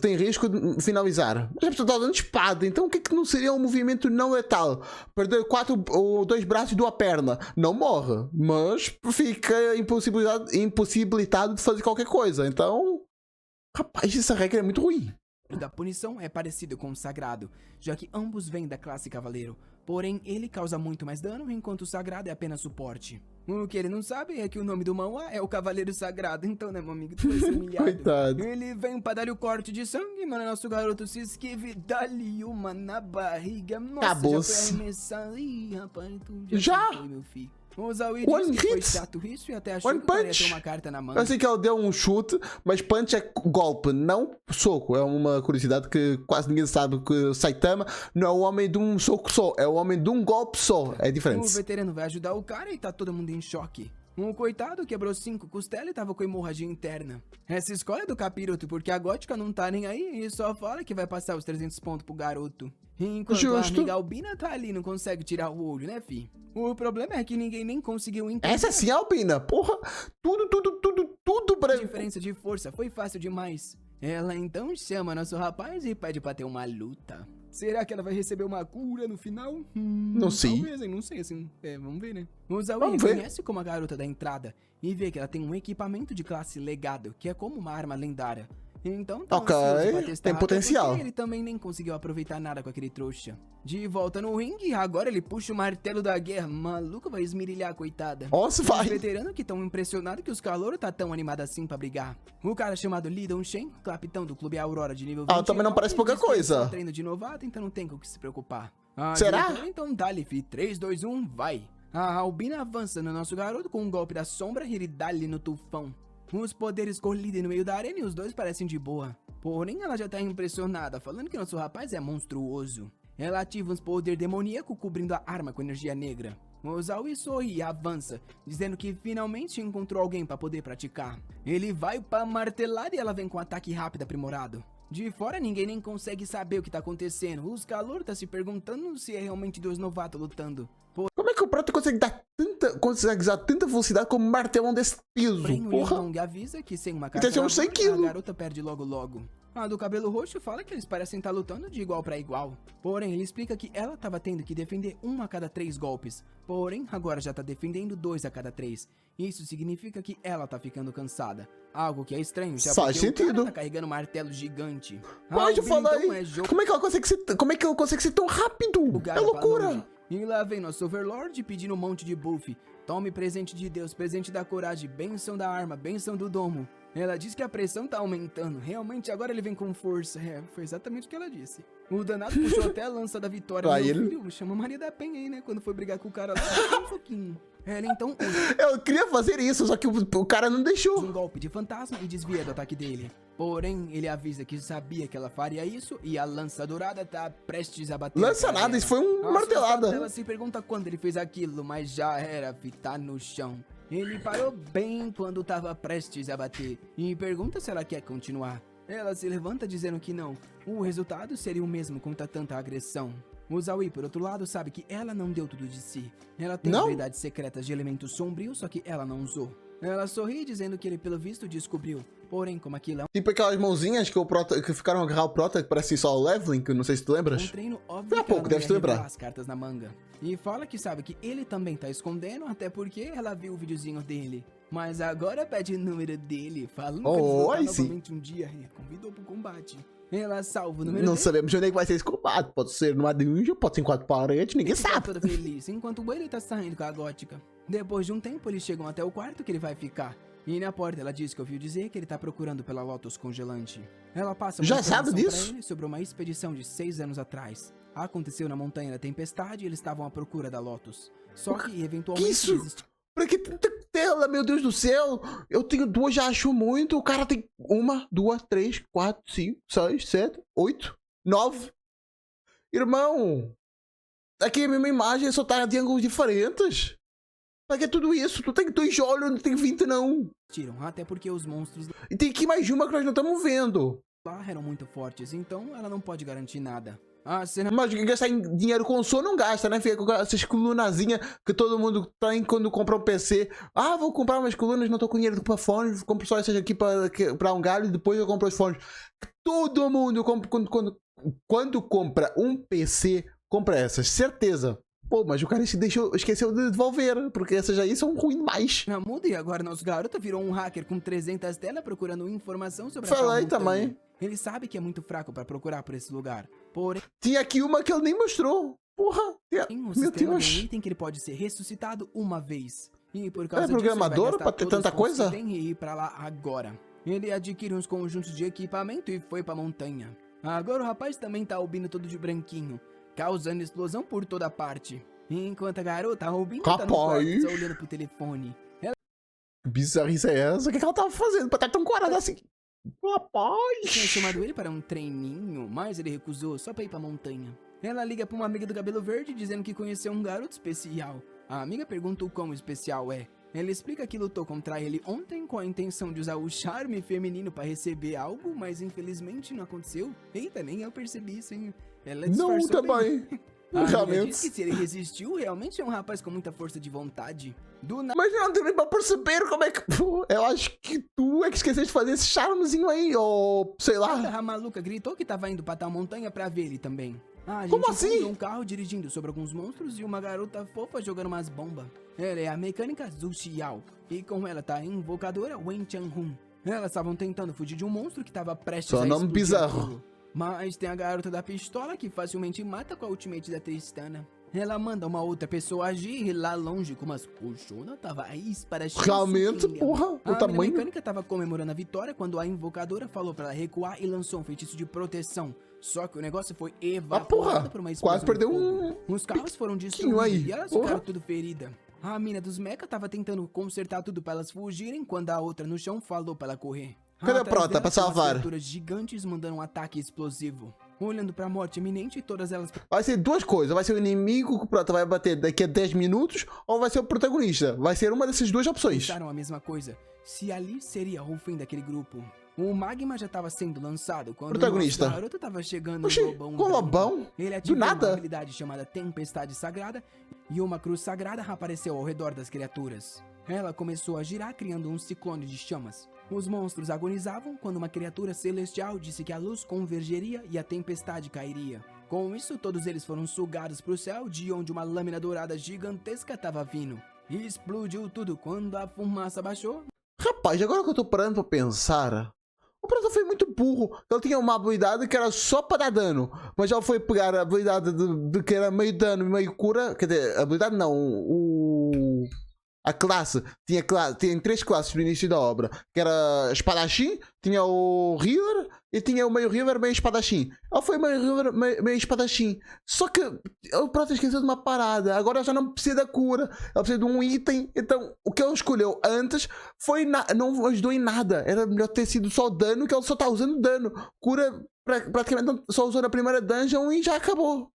tem risco de finalizar. Mas a pessoa está dando espada, então o que é que não seria um movimento não letal? Perder 4 ou 2 braços e 1 perna. Não morre, mas fica impossibilitado de fazer qualquer coisa. Então, rapaz, essa regra é muito ruim. da punição é parecido com o sagrado, já que ambos vêm da classe cavaleiro. Porém, ele causa muito mais dano, enquanto o sagrado é apenas suporte. O que ele não sabe é que o nome do Manhwa é o Cavaleiro Sagrado, então, né, meu amigo, tu vai ser humilhado. Coitado. Ele vem pra dar-lhe o corte de sangue, mano, nosso garoto se esquive, dá-lhe uma na barriga. Nossa, Acabou-se. já foi arremessado. Ih, rapaz, tu Já? foi, meu filho. O Zaui One disse que foi hit? chato isso e até achou One que o cara ia punch? ter uma carta na manga. Eu sei que ela deu um chute, mas punch é golpe, não soco. É uma curiosidade que quase ninguém sabe, que o Saitama não é o homem de um soco só, é o homem de um golpe só. É O diferente. veterano vai ajudar o cara e tá todo mundo em choque. Um coitado quebrou 5 costelas e tava com hemorragia interna. Essa escola é do capiroto, porque a gótica não tá nem aí e só fala que vai passar os 300 pontos pro garoto. Enquanto a Justo. amiga albina tá ali, não consegue tirar o olho, né, fi? O problema é que ninguém nem conseguiu entender. Essa sim é albina, porra. Tudo A branco. diferença de força foi fácil demais. Ela então chama nosso rapaz e pede pra ter uma luta. Será que ela vai receber uma cura no final? Não sei. Talvez, hein? Não sei, assim. Vamos ver, né? O Zaui Vamos ver. reconhece como a garota da entrada e vê que ela tem um equipamento de classe legado, que é como uma arma lendária. Então tá Ok, ansioso pra testar, tem até potencial. porque ele também nem conseguiu aproveitar nada com aquele trouxa. De volta no ringue, agora ele puxa o martelo da guerra. Maluco vai esmirilhar, coitada. Nossa, Os vai. veteranos que tão impressionados que os calouros tá tão animado assim pra brigar. O cara chamado Lee Dong-shen, capitão do clube Aurora de nível 20. Também não parece pouca coisa. Treino de novato, então não tem com o que se preocupar. Ah, Será? diretor, então dá-lhe, fi. 3, 2, 1, vai. A Albina avança no nosso garoto com um golpe da sombra e ele dá-lhe no tufão. Os poderes colidem no meio da arena e os dois parecem de boa. Porém, ela já tá impressionada, falando que nosso rapaz é monstruoso. Ela ativa uns poderes demoníacos cobrindo a arma com energia negra. O Zaui sorri e avança, dizendo que finalmente encontrou alguém pra poder praticar. Ele vai pra martelada e ela vem com um ataque rápido aprimorado. De fora ninguém nem consegue saber o que tá acontecendo. Os calor tá se perguntando se é realmente 2 novatos lutando. Como é que o Prota consegue usar tanta velocidade como um martelão desse peso, Porém, o porra. Yong avisa que sem uma Deve ser carta uns 100 a quilos. garota perde logo logo. A do cabelo roxo fala que eles parecem estar lutando de igual pra igual. Porém, ele explica que ela tava tendo que defender 1 a cada 3 golpes. Porém, agora já tá defendendo 2 a cada 3. Isso significa que ela tá ficando cansada. Algo que é estranho, já Faz porque o sentido. cara tá carregando um martelo gigante. Pode Alvin, falar então, aí. é jogo. Como é que ela consegue ser tão rápido? É Para loucura. longe. E lá vem nosso Overlord pedindo um monte de buff. Tome presente de Deus, presente da coragem, bênção da arma, bênção do domo. Ela diz que a pressão tá aumentando. Realmente agora ele vem com força. É, foi exatamente o que ela disse. O danado puxou até a lança da vitória. Aí Meu ele- filho, chama Maria da Penha aí, né? Quando foi brigar com o cara lá, um pouquinho. Ela então usa Eu queria fazer isso, só que o cara não deixou. um golpe de fantasma e desvia do ataque dele. Porém, ele avisa que sabia que ela faria isso e a lança dourada tá prestes a bater. Lança na cara nada, dela. isso foi uma martelada. Ela se pergunta quando ele fez aquilo, mas já era fitar no chão. Ele parou bem quando tava prestes a bater e pergunta se ela quer continuar. Ela se levanta dizendo que não. O resultado seria o mesmo contra tanta agressão. O Zaui, por outro lado, sabe que ela não deu tudo de si. Ela tem Não? habilidades secretas de elemento sombrio, só que ela não usou. Ela sorri dizendo que ele, pelo visto, descobriu. Porém, como aquilo é Tipo aquelas mãozinhas que ficaram a agarrar o Prota, que parece só o Leveling, que eu não sei se tu lembras. um treino óbvio Foi há que ela pouco, não deve ia te lembrar. revelar as cartas na manga. E fala que sabe que ele também tá escondendo, até porque ela viu o videozinho dele. Mas agora pede o número dele, falando que eles vão lutar aí sim. novamente um dia e convidou pro combate. Ela salva o número Não dele. sabemos onde é que vai ser esse combate. Pode ser numa dungeon, pode ser em 4 paredes, ninguém Fica sabe. toda feliz, enquanto ele tá saindo com a gótica. Depois de um tempo, eles chegam até o quarto que ele vai ficar. E na porta ela diz que ouviu dizer que ele tá procurando pela Lotus congelante. Ela passa uma Já sabe informação disso? pra ele sobre uma expedição de 6 anos atrás. Aconteceu na Montanha da Tempestade e eles estavam à procura da Lotus. Só que eventualmente isso? existe Pra que tanta tela, meu Deus do céu? Eu tenho 2, já acho muito. O cara tem 1, 2, 3, 4, 5, 6, 7, 8, 9. Irmão, aqui a mesma imagem só tá de ângulos diferentes. Pra que tudo isso? Tu tem 2 olhos, não tem 20 não. tiram, até porque os monstros E tem aqui mais uma que nós não estamos vendo. lá eram muito fortes, então ela não pode garantir nada. A cena Mas gastar em dinheiro com som não gasta, né? Fica com essas colunazinhas que todo mundo tem quando compra um PC. Ah, vou comprar umas colunas, não tô com dinheiro para fones, compro só essas aqui para um galho e depois eu compro os fones. Todo mundo compra, quando compra um PC, compra essas, certeza. Pô, mas o cara esqueceu de devolver, porque essas aí são ruins demais. muda e agora nosso garoto virou um hacker com 300 telas procurando informação sobre a Falei tal montanha. também. Ele sabe que é muito fraco pra procurar por esse lugar. Porém, Tinha aqui uma que ele nem mostrou. Porra, o meu sistema tem um Deus. item que ele pode ser ressuscitado uma vez. E por causa É programador disso, ele vai pra ter gastar todos tanta os pontos coisa? que tem e ir pra lá agora. Ele adquire uns conjuntos de equipamento e foi pra montanha. Agora o rapaz também tá albindo todo de branquinho, causando explosão por toda parte. Enquanto a garota, a Albina tá no quarto, Rapaz. só olhando pro telefone. Que bizarrice é essa? O que ela tava fazendo pra estar tão corada assim? Tinha Rapaz! chamado ele para um treininho, mas ele recusou só pra ir pra montanha. Ela liga pra uma amiga do cabelo verde dizendo que conheceu um garoto especial. A amiga pergunta o quão especial é. Ela explica que lutou contra ele ontem com a intenção de usar o charme feminino pra receber algo, mas infelizmente não aconteceu. Eita, nem eu percebi isso, hein? Ela Não, disfarçou bem. também. A amiga diz Realmente. que se ele resistiu, realmente é um rapaz com muita força de vontade. Do nada, Mas não deu nem pra perceber como é que. Pô, eu acho que tu é que esqueceu de fazer esse charmezinho aí, ou sei lá. a maluca gritou que tava indo pra tal montanha pra ver ele também. A gente Como assim? encontrou um carro dirigindo sobre alguns monstros e uma garota fofa jogando umas bombas. Ela é a mecânica Zhu Xiao, e com ela tá a invocadora Wen Chang-hun. Elas estavam tentando fugir de um monstro que tava prestes Só a nome explodir bizarro. aquilo. Mas tem a garota da pistola que facilmente mata com a ultimate da Tristana. Ela manda uma outra pessoa agir lá longe com umas colchonas, tava aí para Realmente, porra, o a tamanho. mecânica tava comemorando a vitória quando a invocadora falou pra ela recuar e lançou um feitiço de proteção. Só que o negócio foi evaporado porra, por uma explosão quase perdeu de fogo. um. Os carros foram aí, destruídos e elas porra. ficaram tudo feridas. A mina dos mecha tava tentando consertar tudo pra elas fugirem quando a outra no chão falou pra ela correr. Cadê a Atrás prota dela pra tinha umas salvar? criaturas gigantes mandando um ataque explosivo. Olhando pra morte iminente, todas elas Vai ser duas coisas. Vai ser o inimigo que o Prota vai bater daqui a 10 minutos, ou vai ser o protagonista. Vai ser uma dessas duas opções. pensaram a mesma coisa. Se ali seria o fim daquele grupo. O magma já estava sendo lançado quando Protagonista. o garoto estava chegando Oxi, no lobão. com o lobão? Ele Do ativou uma nada? habilidade chamada Tempestade Sagrada e uma cruz sagrada apareceu ao redor das criaturas. Ela começou a girar, criando um ciclone de chamas. Os monstros agonizavam quando uma criatura celestial disse que a luz convergeria e a tempestade cairia. Com isso, todos eles foram sugados para o céu, de onde uma lâmina dourada gigantesca estava vindo. E explodiu tudo quando a fumaça baixou. Rapaz, agora que eu tô parando pra pensar, o Prata foi muito burro. Ele tinha uma habilidade que era só para dar dano, mas ele foi pegar a habilidade de que era meio dano e meio cura. Quer dizer, a habilidade não, a classe. Tinha 3 classes no início da obra, que era espadachim, tinha o healer e tinha o meio healer, meio espadachim. Ele foi meio healer, meio espadachim. Só que o Prata esqueceu de uma parada. Agora já não precisa da cura, ele precisa de um item. Então o que ele escolheu antes foi não ajudou em nada. Era melhor ter sido só dano, que ele só está usando dano. Cura praticamente só usou na primeira dungeon e já acabou.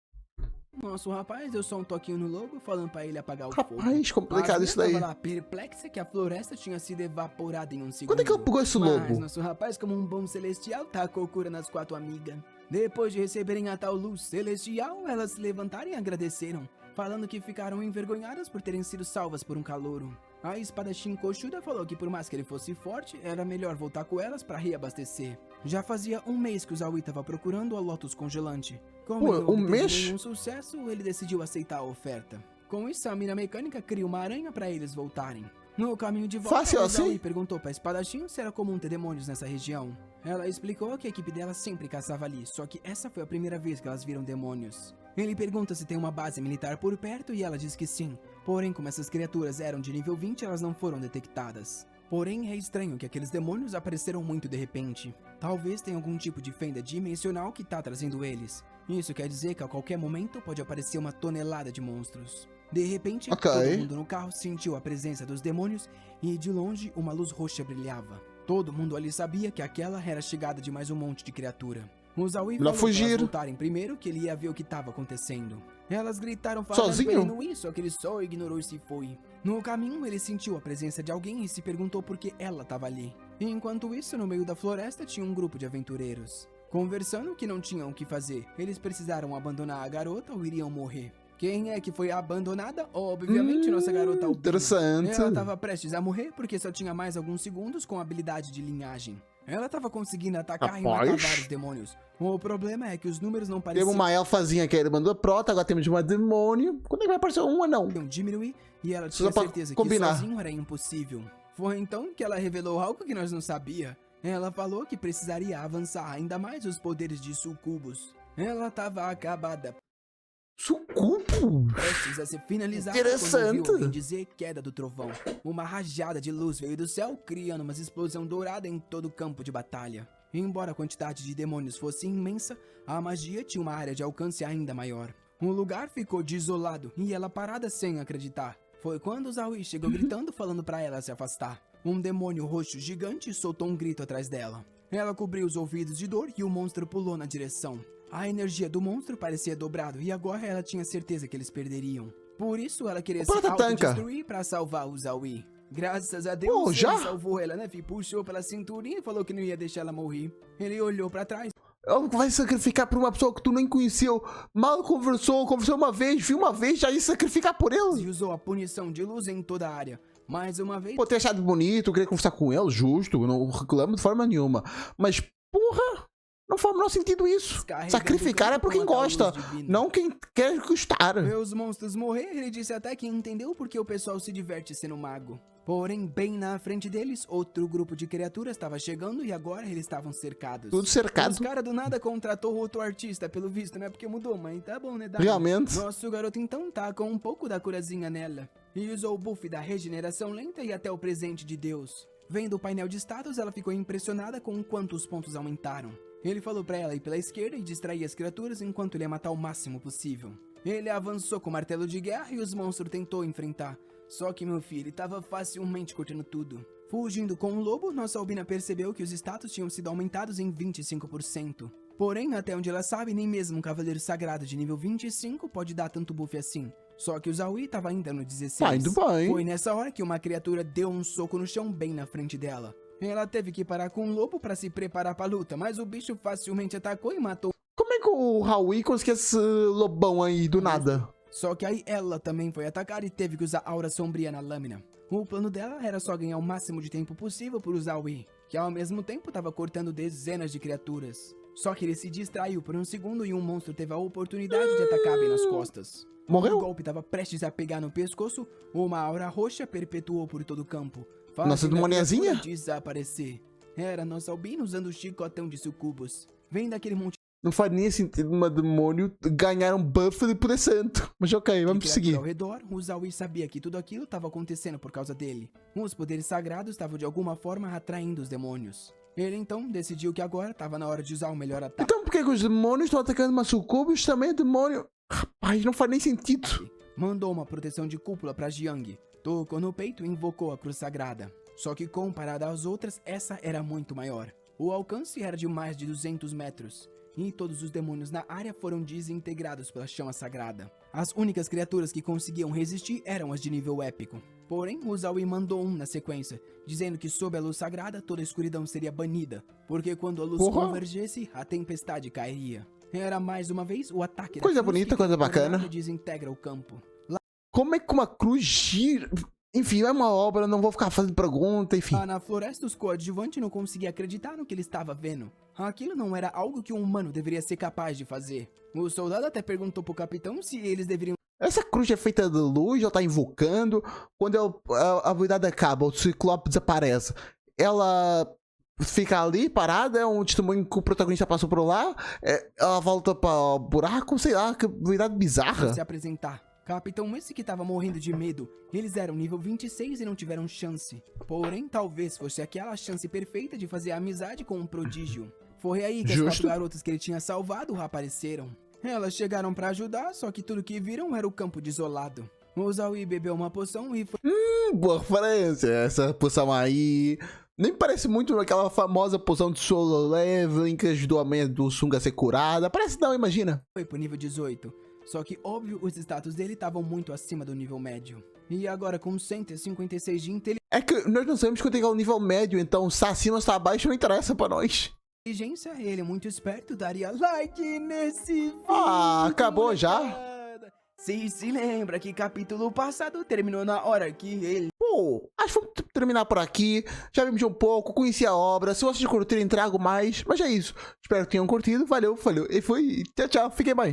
Nossa, rapaz, eu só um toquinho no logo falando pra ele apagar o fogo. Rapaz, complicado isso daí. Tava lá perplexa que a floresta tinha sido evaporada em um segundo. Quando é que ele pegou esse Mas lobo? nosso rapaz, como um bom celestial, tacou cura nas 4 amigas. Depois de receberem a tal luz celestial, elas se levantaram e agradeceram, falando que ficaram envergonhadas por terem sido salvas por um calouro. A espadachim coxuda falou que por mais que ele fosse forte, era melhor voltar com elas pra reabastecer. Já fazia um mês que o Zaui estava procurando a Lotus congelante. Como Pô, ele não um obteve mês? nenhum sucesso, ele decidiu aceitar a oferta. Com isso, a mina mecânica cria uma aranha pra eles voltarem. No caminho de volta, Fácil o assim? Zaui perguntou pra espadachim se era comum ter demônios nessa região. Ela explicou que a equipe dela sempre caçava ali, só que essa foi a primeira vez que elas viram demônios. Ele pergunta se tem uma base militar por perto e ela diz que sim. Porém, como essas criaturas eram de nível 20, elas não foram detectadas. Porém, é estranho que aqueles demônios apareceram muito de repente. Talvez tenha algum tipo de fenda dimensional que tá trazendo eles. Isso quer dizer que a qualquer momento pode aparecer uma tonelada de monstros. De repente, Ok. todo mundo no carro sentiu a presença dos demônios e de longe uma luz roxa brilhava. Todo mundo ali sabia que aquela era a chegada de mais um monte de criatura. O Zaui Melhor falou pra fugir. elas voltarem primeiro, que ele ia ver o que estava acontecendo. Elas gritaram falando Sozinho? pra ele no isso, só que ele só ignorou e se foi. No caminho, ele sentiu a presença de alguém e se perguntou por que ela estava ali. Enquanto isso, no meio da floresta tinha um grupo de aventureiros. Conversando que não tinham o que fazer, eles precisaram abandonar a garota ou iriam morrer. Quem é que foi abandonada? Obviamente, nossa garota albina. Interessante. Ela estava prestes a morrer porque só tinha mais alguns segundos com habilidade de linhagem. Ela estava conseguindo atacar e matar Rapaz. vários demônios. O problema é que os números não pareciam Teve uma elfazinha que ele mandou prota, agora temos uma demônio. Quando é que vai aparecer uma, não? diminuir e ela Só tinha pra certeza combinar. que sozinho era impossível. Foi então que ela revelou algo que nós não sabia. Ela falou que precisaria avançar ainda mais os poderes de sucubos. Ela estava acabada, Sucubo? prestes a ser finalizada Interessante. quando ouviu alguém dizer queda do trovão. Uma rajada de luz veio do céu, criando uma explosão dourada em todo o campo de batalha. Embora a quantidade de demônios fosse imensa, a magia tinha uma área de alcance ainda maior. O lugar ficou desolado e ela parada sem acreditar. Foi quando o Zaui chegou gritando, falando pra ela se afastar. Um demônio roxo gigante soltou um grito atrás dela. Ela cobriu os ouvidos de dor e o monstro pulou na direção. A energia do monstro parecia dobrado e agora ela tinha certeza que eles perderiam. Por isso ela queria se Prata tanca. autodestruir pra salvar o Zaui. Graças a Deus, Pô, já? ele salvou ela, né, fi? Puxou pela cinturinha e falou que não ia deixar ela morrer. Ele olhou pra trás. Ela vai sacrificar por uma pessoa que tu nem conheceu. Mal conversou uma vez, viu uma vez, já ia sacrificar por ele. E usou a punição de luz em toda a área. Mais uma vez, Pô, ter achado bonito, querer conversar com ele, justo, não reclamo de forma nenhuma. Mas, porra, não faz o menor sentido isso. carregando Sacrificar o é por quem campo com a gosta, luz divina. não quem quer custar. Ver os monstros morrer, ele disse até que entendeu porque o pessoal se diverte sendo mago. Porém, bem na frente deles, outro grupo de criaturas estava chegando e agora eles estavam cercados. Tudo cercado. Os caras do nada contratou outro artista, pelo visto, né? Porque mudou, mas tá bom, né? Dá. Realmente. Nosso garoto então tá com um pouco da curazinha nela. E usou o buff da regeneração lenta e até o presente de Deus. Vendo o painel de status, ela ficou impressionada com o quanto os pontos aumentaram. Ele falou pra ela ir pela esquerda e distrair as criaturas enquanto ele ia matar o máximo possível. Ele avançou com o martelo de guerra e os monstros tentou enfrentar. Só que meu filho estava facilmente cortando tudo. Fugindo com o lobo, nossa albina percebeu que os status tinham sido aumentados em 25%. Porém, até onde ela sabe, nem mesmo um cavaleiro sagrado de nível 25 pode dar tanto buff assim. Só que o Zaui estava ainda no 16. Tá indo bem. Foi nessa hora que uma criatura deu um soco no chão bem na frente dela. Ela teve que parar com o lobo pra se preparar pra luta, mas o bicho facilmente atacou e matou. Como é que o Howie conseguiu esse lobão aí do nada? Só que aí ela também foi atacada e teve que usar aura sombria na lâmina. O plano dela era só ganhar o máximo de tempo possível por usar o I, que ao mesmo tempo estava cortando dezenas de criaturas. Só que ele se distraiu por um segundo e um monstro teve a oportunidade de atacar bem nas costas. Morreu? O golpe estava prestes a pegar no pescoço, uma aura roxa perpetuou por todo o campo. Nossa fazendo a demoniazinha? criatura desaparecer. Era nossa albina usando o chicotão de sucubus. Vem daquele monte Não faz nem sentido uma demônio ganhar um buff de poder santo. Mas ok, vamos criatura seguir. ao redor, o Zawi sabia que tudo aquilo estava acontecendo por causa dele. Os poderes sagrados estavam de alguma forma atraindo os demônios. Ele então decidiu que agora estava na hora de usar o melhor ataque. Então por que os demônios estão atacando uma sucubus? Também é demônio. Rapaz, não faz nem sentido. Mandou uma proteção de cúpula para Jiang, tocou no peito e invocou a cruz sagrada. Só que comparada às outras, essa era muito maior. O alcance era de mais de 200 metros. E todos os demônios na área foram desintegrados pela chama sagrada. As únicas criaturas que conseguiam resistir eram as de nível épico. Porém, o Zawi mandou um na sequência, dizendo que sob a luz sagrada toda a escuridão seria banida, porque quando a luz convergesse, a tempestade cairia. Era mais uma vez o ataque da Coisa cruz bonita, que coisa por bacana. nada desintegra o campo. Como é que uma cruz gira? Enfim, é uma obra, não vou ficar fazendo pergunta, enfim. Lá na floresta, os coadjuvantes não conseguiam acreditar no que ele estava vendo. Aquilo não era algo que um humano deveria ser capaz de fazer. O soldado até perguntou pro capitão se eles deveriam... Essa cruz é feita de luz, ela tá invocando. Quando a habilidade acaba, o Ciclope desaparece. Ela fica ali parada, é um testemunho que o protagonista passou por lá. Ela volta para o buraco, sei lá, que habilidade bizarra. se apresentar. Capitão, esse que tava morrendo de medo. Eles eram nível 26 e não tiveram chance. Porém, talvez fosse aquela chance perfeita de fazer amizade com um prodígio. Foi aí que as 4 garotas que ele tinha salvado apareceram. Elas chegaram pra ajudar, só que tudo que viram era o campo desolado. O Zawi bebeu uma poção e foi... Boa referência. Essa poção aí nem parece muito aquela famosa poção de solo leveling que ajudou a mãe do Sung a ser curada. Parece não, imagina. Foi pro nível 18. Só que, óbvio, os status dele estavam muito acima do nível médio. E agora, com 156 de É que nós não sabemos quanto é o nível médio, então se tá acima ou se tá abaixo não interessa pra nós. inteligência, ele muito esperto daria like nesse vídeo. Ah, acabou já? Se lembra que capítulo passado terminou na hora que ele... Pô, acho que vamos terminar por aqui. Já vimos um pouco, conheci a obra. Se vocês curtirem, trago mais. Mas é isso. Espero que tenham curtido. Valeu, falou. E fui. Tchau, tchau. Fiquem bem.